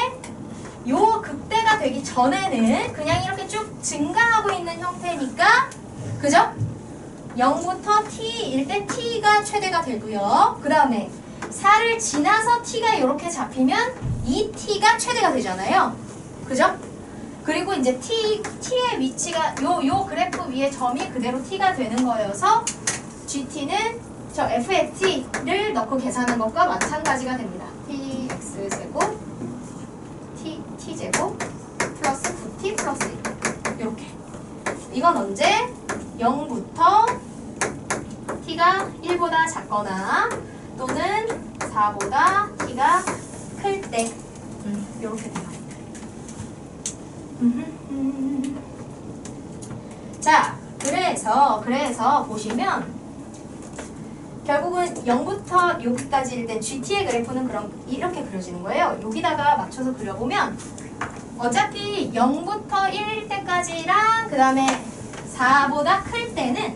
요 극대가 되기 전에는 그냥 이렇게 쭉 증가하고 있는 형태니까 그죠? 0부터 t일 때 t가 최대가 되고요. 그 다음에 4를 지나서 t가 이렇게 잡히면 이 t가 최대가 되잖아요. 그죠? 그리고 이제 t의 위치가 요 그래프 위에 점이 그대로 t가 되는 거여서 gt는 저 fxt를 넣고 계산한 것과 마찬가지가 됩니다. tx제곱 t제곱 플러스 9t 플러스 1 이렇게. 이건 언제? 0부터 t가 1보다 작거나 또는 4보다 t가 클 때 이렇게 돼요. 자, 그래서 보시면 결국은 0부터 여기까지일 때 GT의 그래프는 그럼 이렇게 그려지는 거예요. 여기다가 맞춰서 그려보면 어차피 0부터 1일 때까지랑 그 다음에 4보다 클 때는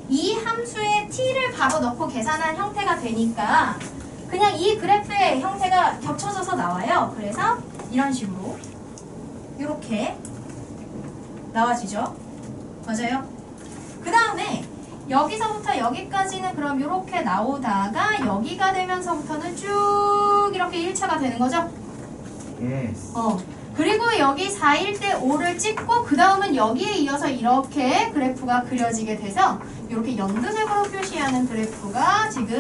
이 함수에 t를 바로 넣고 계산한 형태가 되니까 그냥 이 그래프의 형태가 겹쳐져서 나와요. 그래서 이런 식으로 이렇게 나와지죠. 맞아요? 그 다음에 여기서부터 여기까지는 그럼 이렇게 나오다가 여기가 되면서부터는 쭉 이렇게 1차가 되는 거죠? Yes. 그리고 여기 4일 때 5를 찍고 그 다음은 여기에 이어서 이렇게 그래프가 그려지게 돼서 이렇게 연두색으로 표시하는 그래프가 지금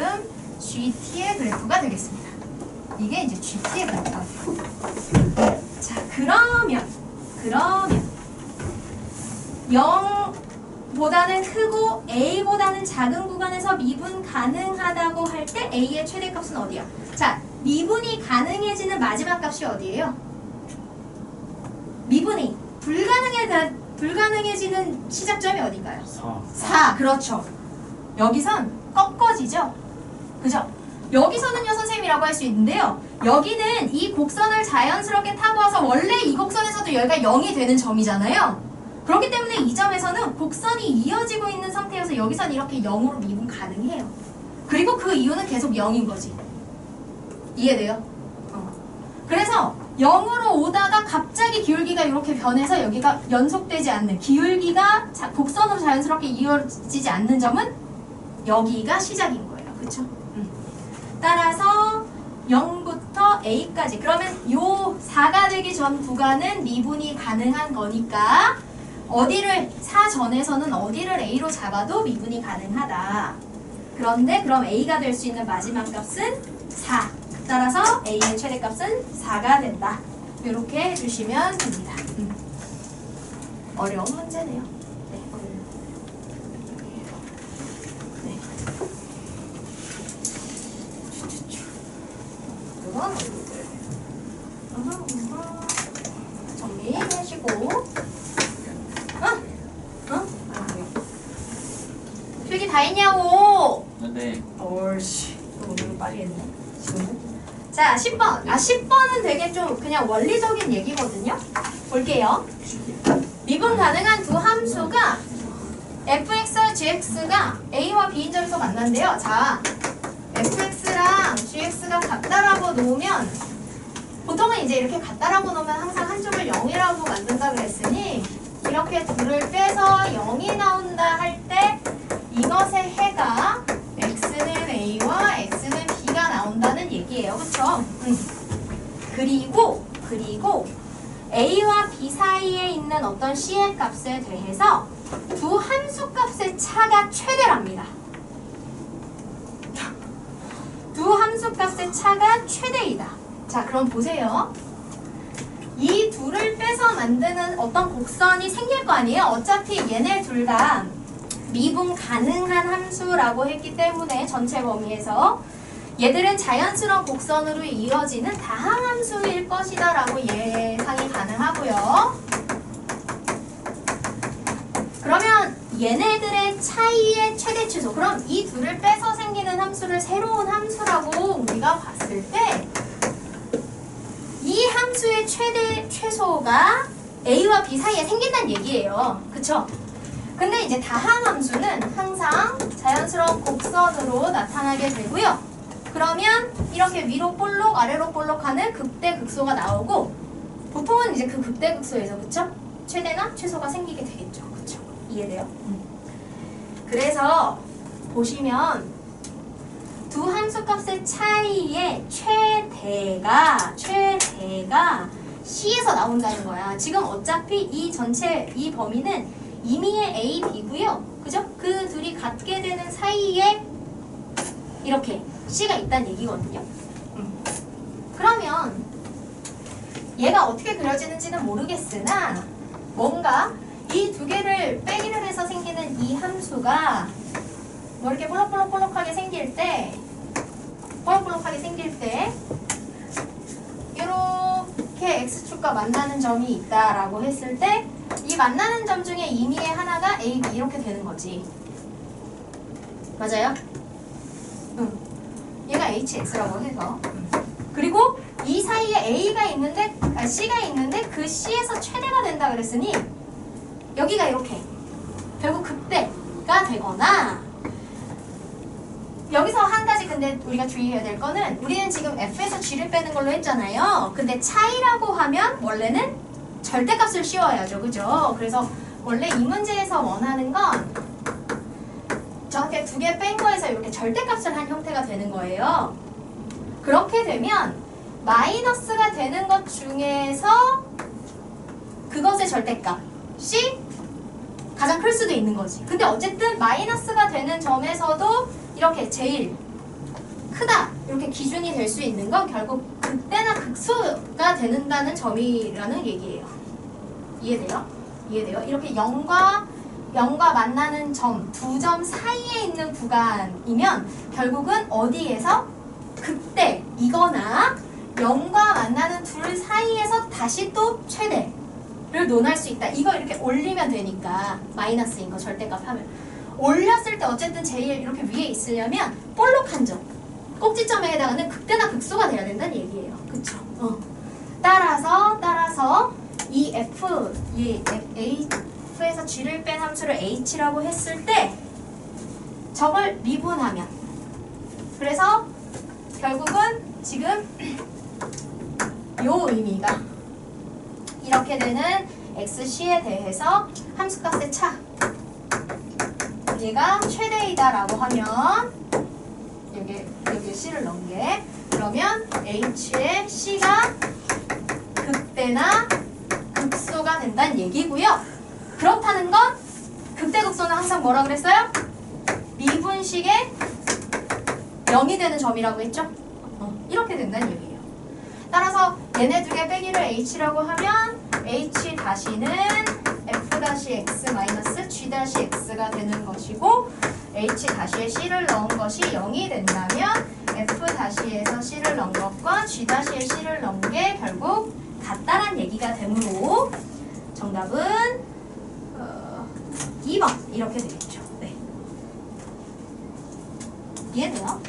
GT의 그래프가 되겠습니다. 이게 이제 GT의 그래프가 돼요. 자, 그러면 0보다는 크고 A보다는 작은 구간에서 미분 가능하다고 할 때 A의 최대값은 어디야? 자, 미분이 가능해지는 마지막 값이 어디예요? 미분이 불가능해지는 시작점이 어딘가요? 4. 그렇죠. 여기선 꺾어지죠? 그죠? 여기서는요 선생님이라고 할 수 있는데요. 여기는 이 곡선을 자연스럽게 타고 와서 원래 이 곡선에서도 여기가 0이 되는 점이잖아요. 그렇기 때문에 이 점에서는 곡선이 이어지고 있는 상태여서 여기선 이렇게 0으로 미분 가능해요. 그리고 그 이유는 계속 0인 거지. 이해돼요? 그래서 0으로 오다가 갑자기 기울기가 이렇게 변해서 여기가 연속되지 않는 기울기가 곡선으로 자연스럽게 이어지지 않는 점은 여기가 시작인 거예요. 그쵸? 따라서 0부터 A까지 그러면 요 4가 되기 전 구간은 미분이 가능한 거니까 어디를 4 전에서는 어디를 A로 잡아도 미분이 가능하다. 그런데 그럼 A가 될 수 있는 마지막 값은 4. 따라서 A의 최대값은 4가 된다. 이렇게 해주시면 됩니다. 어려운 문제네요. 네, 네. 이건 정리하시고 필기 다 했냐고? 네. 옳지. 오늘 빨리 했네. 자, 10번. 10번은 되게 좀 그냥 원리적인 얘기거든요. 볼게요. 미분 가능한 두 함수가 fx와 gx가 a와 b인 점에서 만난대요. 자, fx랑 gx가 같다라고 놓으면 보통은 이제 이렇게 같다라고 놓으면 항상 한쪽을 0이라고 만든다 그랬으니 이렇게 둘을 빼서 0이 나온다 할 때 이것의 해가 x는 a와 x는 b가 나온다는 얘기예요. 그쵸? 그리고 a와 b 사이에 있는 어떤 c의 값에 대해서 두 함수 값의 차가 최대랍니다. 두 함수 값의 차가 최대이다. 자, 그럼 보세요. 이 둘을 빼서 만드는 어떤 곡선이 생길 거 아니에요? 어차피 얘네 둘 다 미분 가능한 함수라고 했기 때문에 전체 범위에서 얘들은 자연스러운 곡선으로 이어지는 다항함수일 것이다 라고 예상이 가능하고요. 그러면 얘네들의 차이의 최대 최소, 그럼 이 둘을 빼서 생기는 함수를 새로운 함수라고 우리가 봤을 때 이 함수의 최대 최소가 A와 B 사이에 생긴다는 얘기예요. 그쵸? 근데 이제 다항함수는 항상 자연스러운 곡선으로 나타나게 되고요. 그러면 이렇게 위로 볼록 아래로 볼록하는 극대극소가 나오고 보통은 이제 그 극대극소에서 그쵸? 최대나 최소가 생기게 되겠죠. 그쵸? 이해돼요? 그래서 보시면 두 함수값의 차이의 최대가 C에서 나온다는 거야. 지금 어차피 이 전체 이 범위는 임의의 A, B고요. 그죠? 그 둘이 같게 되는 사이에 이렇게 C가 있다는 얘기거든요. 그러면 얘가 어떻게 그려지는지는 모르겠으나 뭔가 이 두 개를 빼기를 해서 생기는 이 함수가 뭐 이렇게 볼록볼록볼록하게 생길 때 이렇게 X축과 만나는 점이 있다라고 했을 때 이 만나는 점 중에 임의의 하나가 A, B 이렇게 되는 거지. 맞아요? 얘가 HX라고 해서 그리고 이 사이에 A가 있는데 C가 있는데 그 C에서 최대가 된다 그랬으니 여기가 이렇게 결국 극대가 되거나 여기서 한 가지 근데 우리가 주의해야 될 거는 우리는 지금 F에서 G를 빼는 걸로 했잖아요. 근데 차이라고 하면 원래는 절대값을 씌워야죠. 그죠? 그래서 원래 이 문제에서 원하는 건 저렇게 두 개 뺀 거에서 이렇게 절대값을 한 형태가 되는 거예요. 그렇게 되면 마이너스가 되는 것 중에서 그것의 절대값이 가장 클 수도 있는 거지. 근데 어쨌든 마이너스가 되는 점에서도 이렇게 제일 큰 크다 이렇게 기준이 될 수 있는 건 결국 극대나 극소가 된다는 점이라는 얘기예요. 이해돼요? 이해돼요? 이렇게 0과 만나는 점, 두 점 사이에 있는 구간이면 결국은 어디에서 극대이거나 0과 만나는 둘 사이에서 다시 또 최대를 논할 수 있다. 이거 이렇게 올리면 되니까 마이너스인 거 절대값 하면 올렸을 때 어쨌든 제일 이렇게 위에 있으려면 볼록한 점, 꼭지점에 해당하는 극대나 극소가 돼야 된다는 얘기예요. 그쵸? 따라서 이 F에서 G를 뺀 함수를 H라고 했을 때 저걸 미분하면 그래서 결국은 지금 요 의미가 이렇게 되는 XC에 대해서 함수값의 차 얘가 최대이다라고 하면 여기 C를 넣은 게 그러면 H의 C가 극대나 극소가 된다는 얘기고요. 그렇다는 건 극대극소는 항상 뭐라 그랬어요? 미분식의 0이 되는 점이라고 했죠? 이렇게 된다는 얘기예요. 따라서 얘네 두 개 빼기를 H라고 하면 H 다시는 F-X-G-X가 되는 것이고 H 다시에 C를 넣은 것이 0이 된다면 F 다시에서 C를 넣은 것과 G 다시에 C를 넣은 게 결국 같다란 얘기가 되므로 정답은 2번 이렇게 되겠죠. 네. 이해돼요?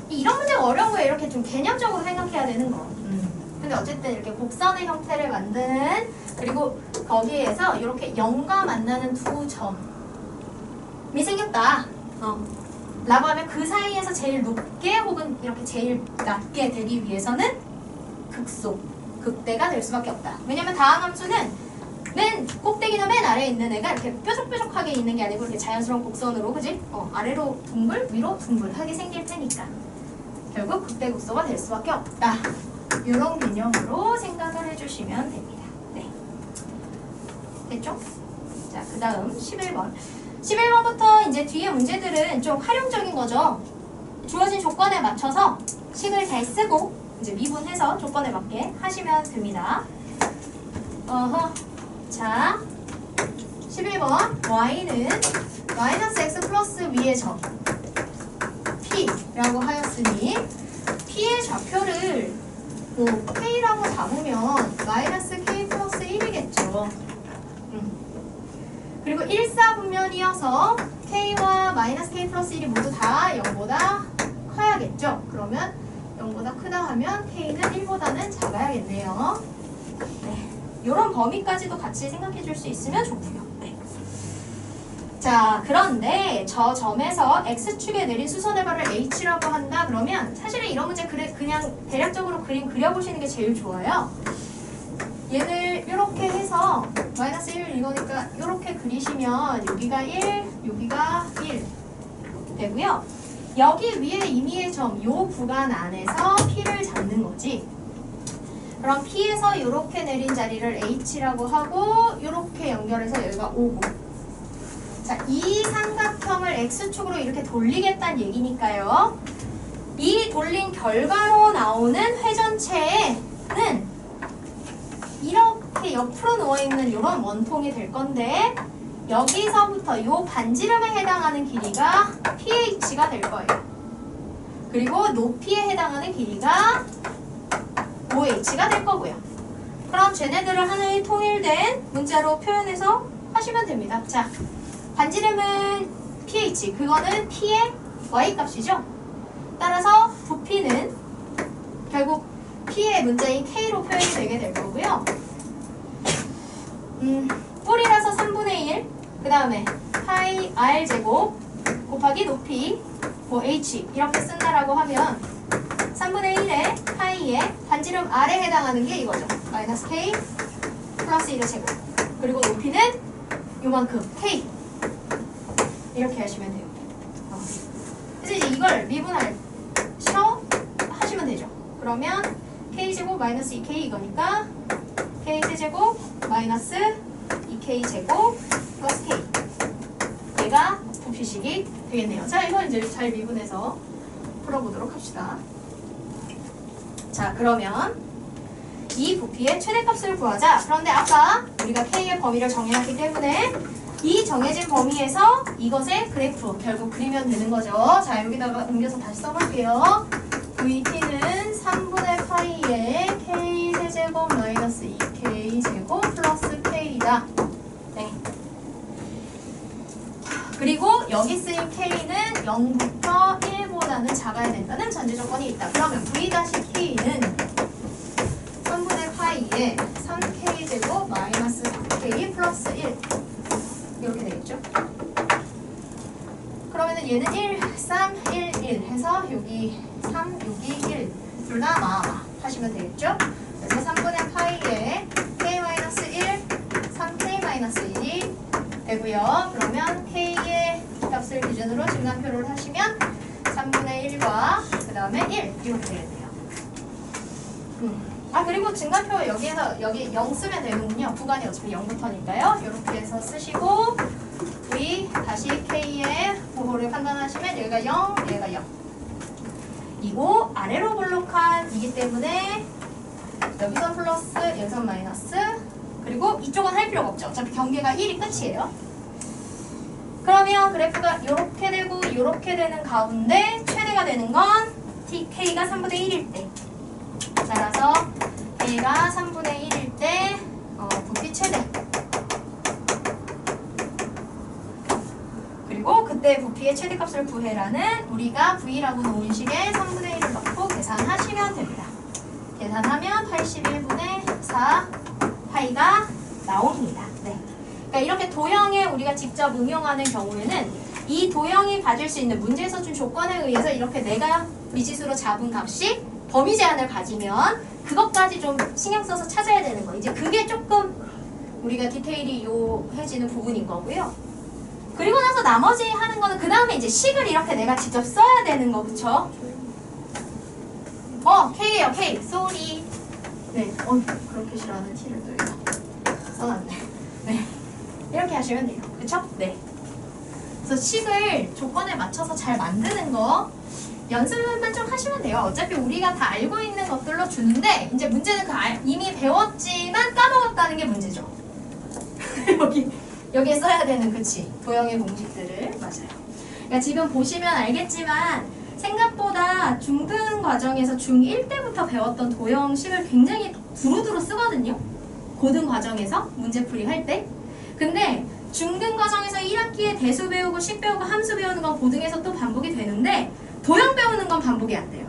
이런 문제가 어려운 거예요. 이렇게 좀 개념적으로 생각해야 되는 거. 근데 어쨌든 이렇게 곡선의 형태를 만드는 그리고 거기에서 이렇게 0과 만나는 두 점이 생겼다. 라고 하면 그 사이에서 제일 높게 혹은 이렇게 제일 낮게 되기 위해서는 극소, 극대가 될 수밖에 없다. 왜냐면 다항 함수는 맨 꼭대기나 맨 아래에 있는 애가 이렇게 뾰족뾰족하게 있는 게 아니고 이렇게 자연스러운 곡선으로, 그지? 아래로 둥글, 위로 둥글하게 생길 테니까 결국 극대극소가 될 수밖에 없다. 이런 개념으로 생각을 해주시면 됩니다. 네. 됐죠? 자, 그 다음 11번. 11번부터 이제 뒤에 문제들은 좀 활용적인 거죠. 주어진 조건에 맞춰서 식을 잘 쓰고 이제 미분해서 조건에 맞게 하시면 됩니다. 자, 11번 y는 마이너스 x 플러스 위의 점 p라고 하였으니 p의 좌표를 뭐 k라고 잡으면 마이너스 k 플러스 1이겠죠. 그리고 일사분면이어서 k와 마이너스 k 플러스 1이 모두 다 0보다 커야겠죠. 그러면 0보다 크다 하면 k는 1보다는 작아야겠네요. 네. 이런 범위까지도 같이 생각해 줄 수 있으면 좋고요. 네. 자, 그런데 저 점에서 x축에 내린 수선의 발을 h라고 한다 그러면 사실은 이런 문제 그냥 대략적으로 그림 그려보시는 게 제일 좋아요. 얘를 이렇게 해서 마이너스 1 이거니까 이렇게 그리시면 여기가 1, 여기가 1 되고요. 여기 위에 임의의 점, 요 구간 안에서 P를 잡는 거지. 그럼 P에서 이렇게 내린 자리를 H라고 하고 이렇게 연결해서 여기가 5고. 자, 이 삼각형을 X축으로 이렇게 돌리겠다는 얘기니까요. 이 돌린 결과로 나오는 회전체는 이렇게 옆으로 누워있는 이런 원통이 될 건데 여기서부터 이 반지름에 해당하는 길이가 PH가 될 거예요. 그리고 높이에 해당하는 길이가 OH가 될 거고요. 그럼 쟤네들을 하나의 통일된 문자로 표현해서 하시면 됩니다. 자, 반지름은 pH, 그거는 p의 y값이죠. 따라서 부피는 결국 p의 문자인 k로 표현이 되게 될 거고요. 뿔이라서 3분의 1, 그 다음에 파이 r제곱 곱하기 높이 뭐 h 이렇게 쓴다라고 하면 3분의 1의 파이에 반지름 r에 해당하는 게 이거죠. 마이너스 k 플러스 1의 제곱. 그리고 높이는 요만큼 k. 이렇게 하시면 돼요. 그래서 이제 이걸 미분하셔 하시면 되죠. 그러면 k제곱 마이너스 2k 이거니까 k세제곱 마이너스 2k제곱 플러스 k. 얘가 부피 부피식이 되겠네요. 자, 이거 이제 잘 미분해서 풀어보도록 합시다. 자, 그러면 이 부피의 최대값을 구하자. 그런데 아까 우리가 K의 범위를 정해놨기 때문에 이 정해진 범위에서 이것의 그래프 결국 그리면 되는 거죠. 자, 여기다가 옮겨서 다시 써볼게요. VT는 3분의 파이의 K 세제곱 마이너스 2K 제곱 플러스 K이다. 네. 그리고 여기 쓰인 K는 0부터 1보다는 작아야 된다는 전제 조건이 있다. 그러면 V-K는 3분의 파이에 3K 제곱 마이너스 4K 플러스 1 이렇게 되겠죠? 그러면은 얘는 1, 3, 1, 1 해서 여기 3, 여기 1 둘 다 마마 하시면 되겠죠? 그래서 3분의 파이에 K-1, 3K-1이 되고요. 그러면 K의 값을 기준으로 증간표를 하시면 3분의 1과 그 다음에 1 이렇게 되겠네요. 아, 그리고 증간표 여기에서 여기 0 쓰면 되는군요. 구간이 어차피 0부터니까요. 이렇게 해서 쓰시고 V 다시 K의 보호를 판단하시면 여기가 0, 얘가 0. 이고 아래로 볼록한이기 때문에 여기서 플러스, 여기서 마이너스. 그리고 이쪽은 할 필요가 없죠. 어차피 경계가 1이 끝이에요. 그러면 그래프가 이렇게 되고 이렇게 되는 가운데 최대가 되는 건 K가 3분의 1일 때. 따라서 K가 3분의 1일 때 부피 최대. 그리고 그때 부피의 최대값을 구해라는 우리가 V라고 놓은 식의 3분의 1을 넣고 계산하시면 됩니다. 계산하면 81분의 4 파이가 나옵니다. 네. 그러니까 이렇게 도형에 우리가 직접 응용하는 경우에는 이 도형이 가질 수 있는 문제에서 준 조건에 의해서 이렇게 내가 미지수로 잡은 값이 범위 제한을 가지면 그것까지 좀 신경 써서 찾아야 되는 거. 이제 그게 조금 우리가 디테일이 요해지는 부분인 거고요. 그리고 나서 나머지 하는 거는 그 다음에 이제 식을 이렇게 내가 직접 써야 되는 거, 그쵸? K예요, K. sorry. 네, 그렇게 싫어하는 T를 또 이거 써놨네. 네, 이렇게 하시면 돼요, 그쵸? 네. 그래서 식을 조건에 맞춰서 잘 만드는 거 연습만 좀 하시면 돼요. 어차피 우리가 다 알고 있는 것들로 주는데 이제 문제는 이미 배웠지만 까먹었다는 게 문제죠. 여기에 써야 되는 그치 도형의 공식들을. 맞아요. 그러니까 지금 보시면 알겠지만 생각보다 중등 과정에서 중1 때부터 배웠던 도형식을 굉장히 두루두루 쓰거든요. 고등 과정에서 문제풀이 할 때. 근데 중등 과정에서 1학기에 대수 배우고 식 배우고 함수 배우는 건 고등에서 또 반복이 되는데 도형 배우는 건 반복이 안 돼요.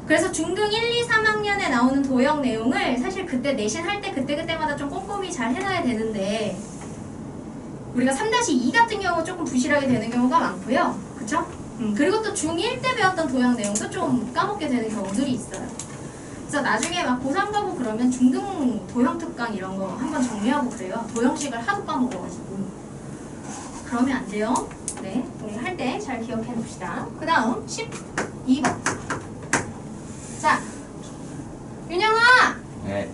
그래서 중등 1, 2, 3학년에 나오는 도형 내용을 사실 그때 내신 할 때 그때그때마다 좀 꼼꼼히 잘 해놔야 되는데 우리가 3-2 같은 경우 조금 부실하게 되는 경우가 많고요. 그쵸? 그리고 또 중1 때 배웠던 도형 내용도 좀 까먹게 되는 경우들이 있어요. 그래서 나중에 막 고3 가고 그러면 중등 도형 특강 이런 거 한번 정리하고 그래요. 도형식을 하도 까먹어가지고. 그러면 안 돼요. 네, 우리 할 때 잘 기억해 봅시다. 그 다음 12번. 자, 윤영아! 네.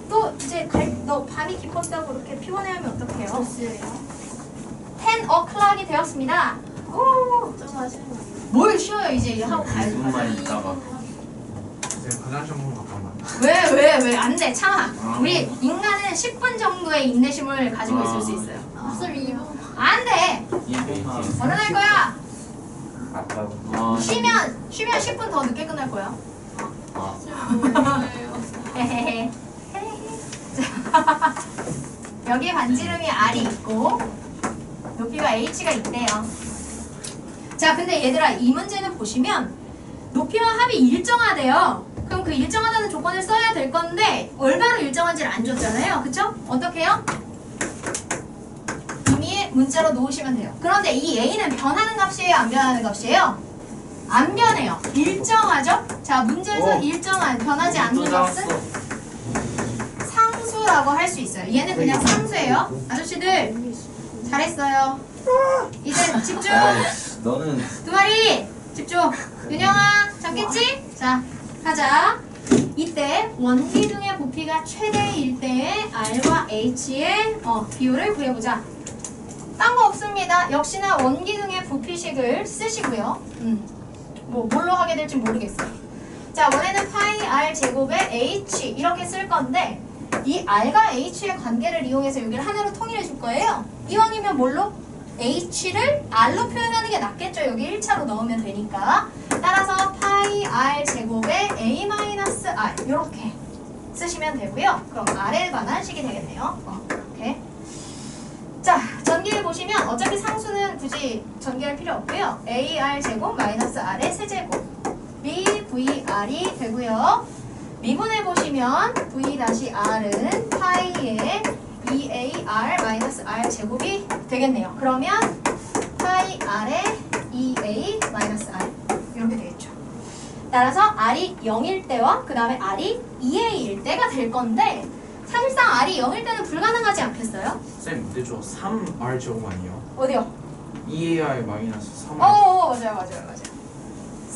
또 이제 너 밤이 깊었다고 그렇게 피곤해하면 어떡해요? 10 o'clock이 되었습니다. 오! 좀 하시는 거 아니에요? 뭘 쉬어요 이제 하고 가야지. 무슨 있다가. 제가 화장실 한번 갔다만. 왜 안 돼 참아. 우리 인간은 10분 정도의 인내심을 가지고 있을 수 있어요. 무슨 이유? 안 돼. 얼른 할 거야. 아까 쉬면 10분 더 늦게 끝날 거야. 헤헤헤. 자, 여기에 반지름이 R이 있고 높이가 H가 있대요. 자, 근데 얘들아 이 문제는 보시면 높이와 합이 일정하대요. 그럼 그 일정하다는 조건을 써야 될 건데 얼마로 일정한지를 안 줬잖아요. 그쵸? 어떻게 해요? 이미 문자로 놓으시면 돼요. 그런데 이 A는 변하는 값이에요? 안 변하는 값이에요? 안 변해요. 일정하죠? 자, 문제에서 일정한, 변하지 않는 값은 상수라고 할 수 있어요. 얘는 그냥 상수예요. 아저씨들 잘했어요. 이제 집중. 너는 두 마리 집중. 윤영아 잡겠지? 자, 하자. 이때 원기둥의 부피가 최대일 때의 R과 H의 비율을 구해보자. 딴 거 없습니다. 됩니다. 역시나 원기둥의 부피식을 쓰시고요. 뭐 뭘로 하게 될지 모르겠어요. 자, 원래는 파이 r 제곱에 h 이렇게 쓸 건데 이 r과 h의 관계를 이용해서 여기를 하나로 통일해 줄 거예요. 이왕이면 뭘로? h를 r로 표현하는 게 낫겠죠. 여기 1차로 넣으면 되니까. 따라서 파이 r 제곱에 a 마이너스 r 이렇게 쓰시면 되고요. 그럼 r에 관한 식이 되겠네요. 이렇게. 자, 전기를 보시면 어차피 상수는 굳이 전기할 필요 없고요. AR 제곱 마이너스 R의 세제곱 미 VR이 되고요. 미분해 보시면 V-R은 파이의 2AR 마이너스 R 제곱이 되겠네요. 그러면 파이 R의 2A 마이너스 R 이렇게 되겠죠. 따라서 R이 0일 때와 그 다음에 R이 2A일 때가 될 건데 사실상 R이 0일 때는 불가능하지 않겠어요? 쌤, 근데 저 3R 제곱 아니에요? 어디요? 2AR 마이너스 3R. 맞아요.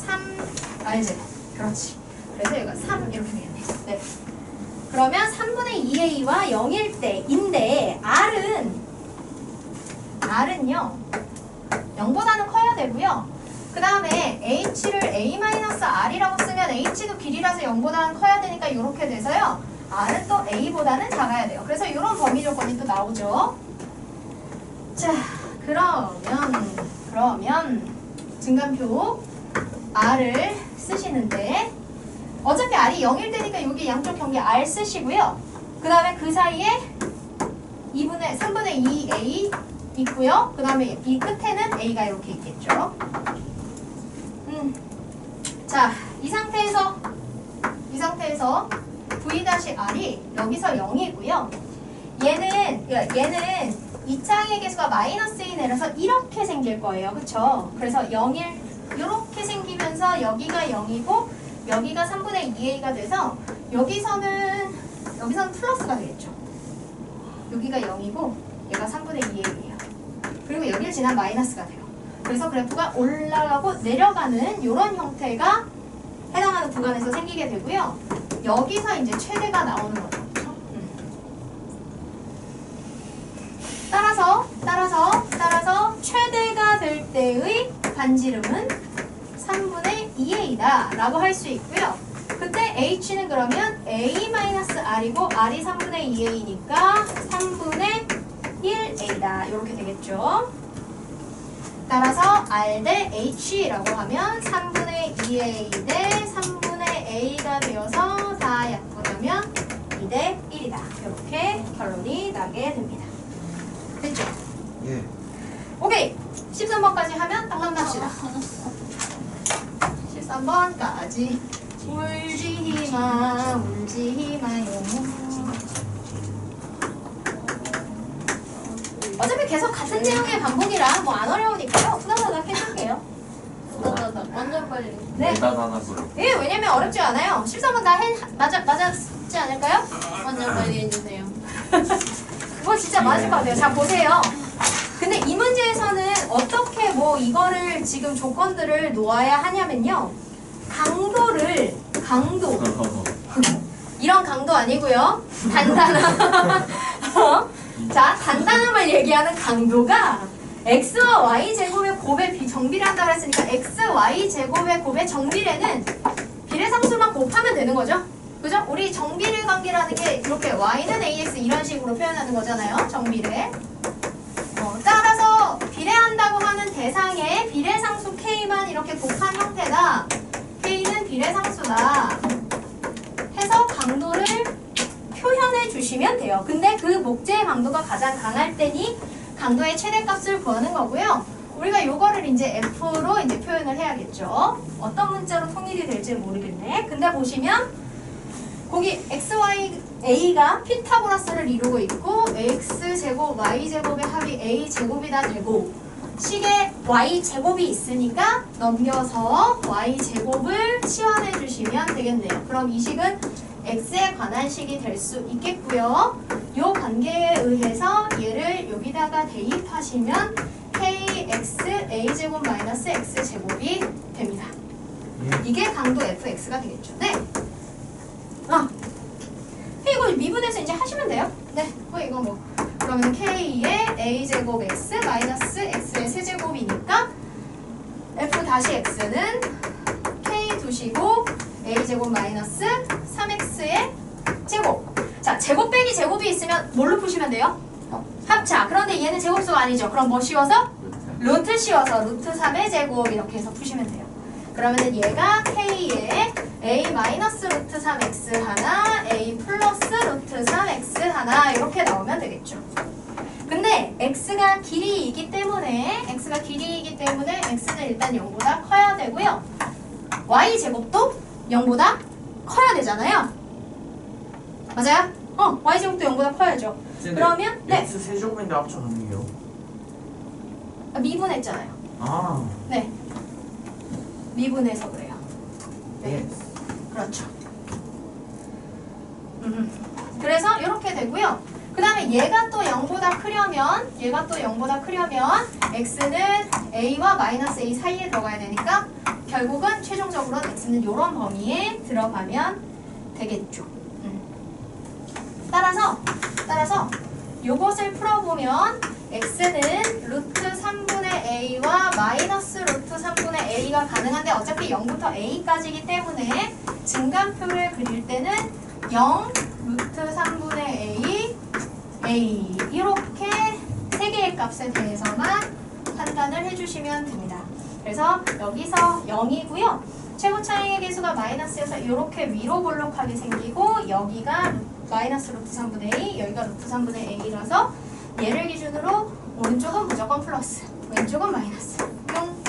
3R 제곱. 그렇지. 그래서 이거 3 이렇게 되겠네. 네. 그러면 3분의 2A와 0일 때인데 R은요 0보다는 커야 되고요. 그 다음에 H를 A-R이라고 쓰면 H도 길이라서 0보다는 커야 되니까 이렇게 돼서요. R은 또 A보다는 작아야 돼요. 그래서 이런 범위 조건이 또 나오죠. 자, 그러면 증간표 R을 쓰시는데 어차피 R이 0일 때니까 여기 양쪽 경계 R 쓰시고요. 그 다음에 그 사이에 3분의 2A 있고요. 그 다음에 이 끝에는 A가 이렇게 있겠죠. 자, 이 상태에서 V-R이 여기서 0이고요. 얘는 2차의 개수가 -1 내려서 이렇게 생길 거예요. 그쵸? 그래서 0일 이렇게 생기면서 여기가 0이고 여기가 3분의 2A가 돼서 여기서는 플러스가 되겠죠. 여기가 0이고 얘가 3분의 2A예요. 그리고 여기를 지난 마이너스가 돼요. 그래서 그래프가 올라가고 내려가는 이런 형태가 해당하는 구간에서 생기게 되고요. 여기서 이제 최대가 나오는 거죠. 따라서 최대가 될 때의 반지름은 3분의 2A다 라고 할 수 있고요. 그때 H는 그러면 A-R이고 R이 3분의 2A니까 3분의 1A다 이렇게 되겠죠. 따라서 R 대 H라고 하면 3분의 2A 대 3분의 A가 되어서 다 약분하면 2 대 1이다. 이렇게 결론이 나게 됩니다. 됐죠? 예. 오케이! 13번까지 하면 딱 만납시다. 13번까지 울지마 울지마요. 어차피 계속 같은 내용의 반복이라 뭐 안 어려우니까요. 후다다닥 해줄게요. 후다다닥 완전 빨리. 네. 하나 불러. 예, 왜냐면 어렵지 않아요. 13번 다 맞았지 않을까요? 완전 빨리 해주세요. 그거 진짜 맞을 것 같아요. 자, 보세요. 근데 이 문제에서는 어떻게 뭐 이거를 지금 조건들을 놓아야 하냐면요. 강도 이런 강도 아니고요. 단단함. 자, 단단함을 얘기하는 강도가 x와 y 제곱의 곱의 정비를 한다고 했으니까 x, y 제곱의 곱의 정비례는 비례상수만 곱하면 되는 거죠. 그죠? 우리 정비례 관계라는 게 이렇게 y는 ax 이런 식으로 표현하는 거잖아요. 정비례. 따라서 비례한다고 하는 대상에 비례상수 k만 이렇게 곱한 형태다. k는 비례상수다. 해서 강도를 표현해 주시면 돼요. 근데 그 목재의 강도가 가장 강할 때니 강도의 최대값을 구하는 거고요. 우리가 요거를 이제 F로 이제 표현을 해야겠죠. 어떤 문자로 통일이 될지 모르겠네. 근데 보시면 거기 x, y, a가 피타고라스를 이루고 있고 x제곱, y제곱의 합이 a제곱이다 되고 식에 y제곱이 있으니까 넘겨서 y제곱을 치환해 주시면 되겠네요. 그럼 이 식은 x에 관한 식이 될 수 있겠고요. 이 관계에 의해서 얘를 여기다가 대입하시면 kx a제곱 마이너스 x제곱이 됩니다. 이게 강도 fx가 되겠죠. 네. 이거 미분해서 이제 하시면 돼요. 네. 이거 뭐 그러면 k의 a제곱 x 마이너스 x 다시 x는 k 두시고 a제곱 마이너스 3x의 제곱. 자, 제곱 빼기 제곱이 있으면 뭘로 푸시면 돼요? 합차. 그런데 얘는 제곱수가 아니죠. 그럼 뭐 씌워서? 루트 씌워서 루트 3의 제곱 이렇게 해서 푸시면 돼요. 그러면은 얘가 k의 a 마이너스 루트 3x 하나, a 플러스 루트 3x 하나 이렇게 나오면 되겠죠. 근데 x가 길이이기 때문에 x는 일단 0보다 커야 되고요. y 제곱도 0보다 커야 되잖아요. 맞아요? y 제곱도 0보다 커야죠. 그러면 네. x 세제곱인데 합쳐 가능해요? 미분했잖아요. 아. 네. 미분해서 그래요. 네. 그렇죠. 그래서 이렇게 되고요. 그 다음에 얘가 또 0보다 크려면 x는 a와 마이너스 a 사이에 들어가야 되니까 결국은 최종적으로 x는 이런 범위에 들어가면 되겠죠. 따라서 요것을 풀어보면 x는 루트 3분의 a와 마이너스 루트 3분의 a가 가능한데 어차피 0부터 a까지이기 때문에 증간표를 그릴 때는 0, 루트 3분의 a 이렇게 세 개의 값에 대해서만 판단을 해주시면 됩니다. 그래서 여기서 0이고요. 최고 차이의 개수가 마이너스여서 이렇게 위로 볼록하게 생기고 여기가 마이너스 루트 3분의 a, 여기가 루트 3분의 a라서 얘를 기준으로 오른쪽은 무조건 플러스, 왼쪽은 마이너스. 뿅.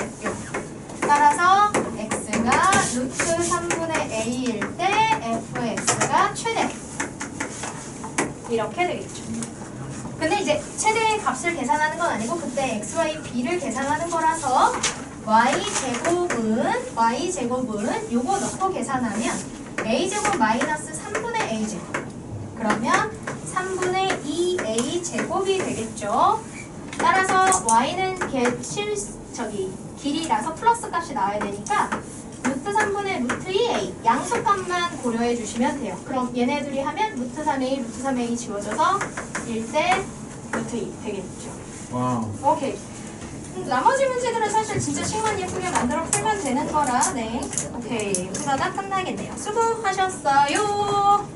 따라서 x가 루트 3분의 a일 때 fx가 최대. 이렇게 되겠죠. 근데 이제 최대의 값을 계산하는 건 아니고 그때 x, y, b를 계산하는 거라서 y제곱은 요거 넣고 계산하면 a제곱 마이너스 3분의 a제곱. 그러면 3분의 2a 제곱이 되겠죠. 따라서 y는 길이라서 플러스 값이 나와야 되니까 루트 3분의 루트 2a 양수값만 고려해 주시면 돼요. 그럼 얘네들이 하면 루트 3a, 루트 3a 지워져서 1대 루트 2 되겠죠. 와우. 오케이. 나머지 문제들은 사실 진짜 식만 예쁘게 만들어 풀면 되는 거라 네. 오케이. 그러다 끝나겠네요. 수고하셨어요.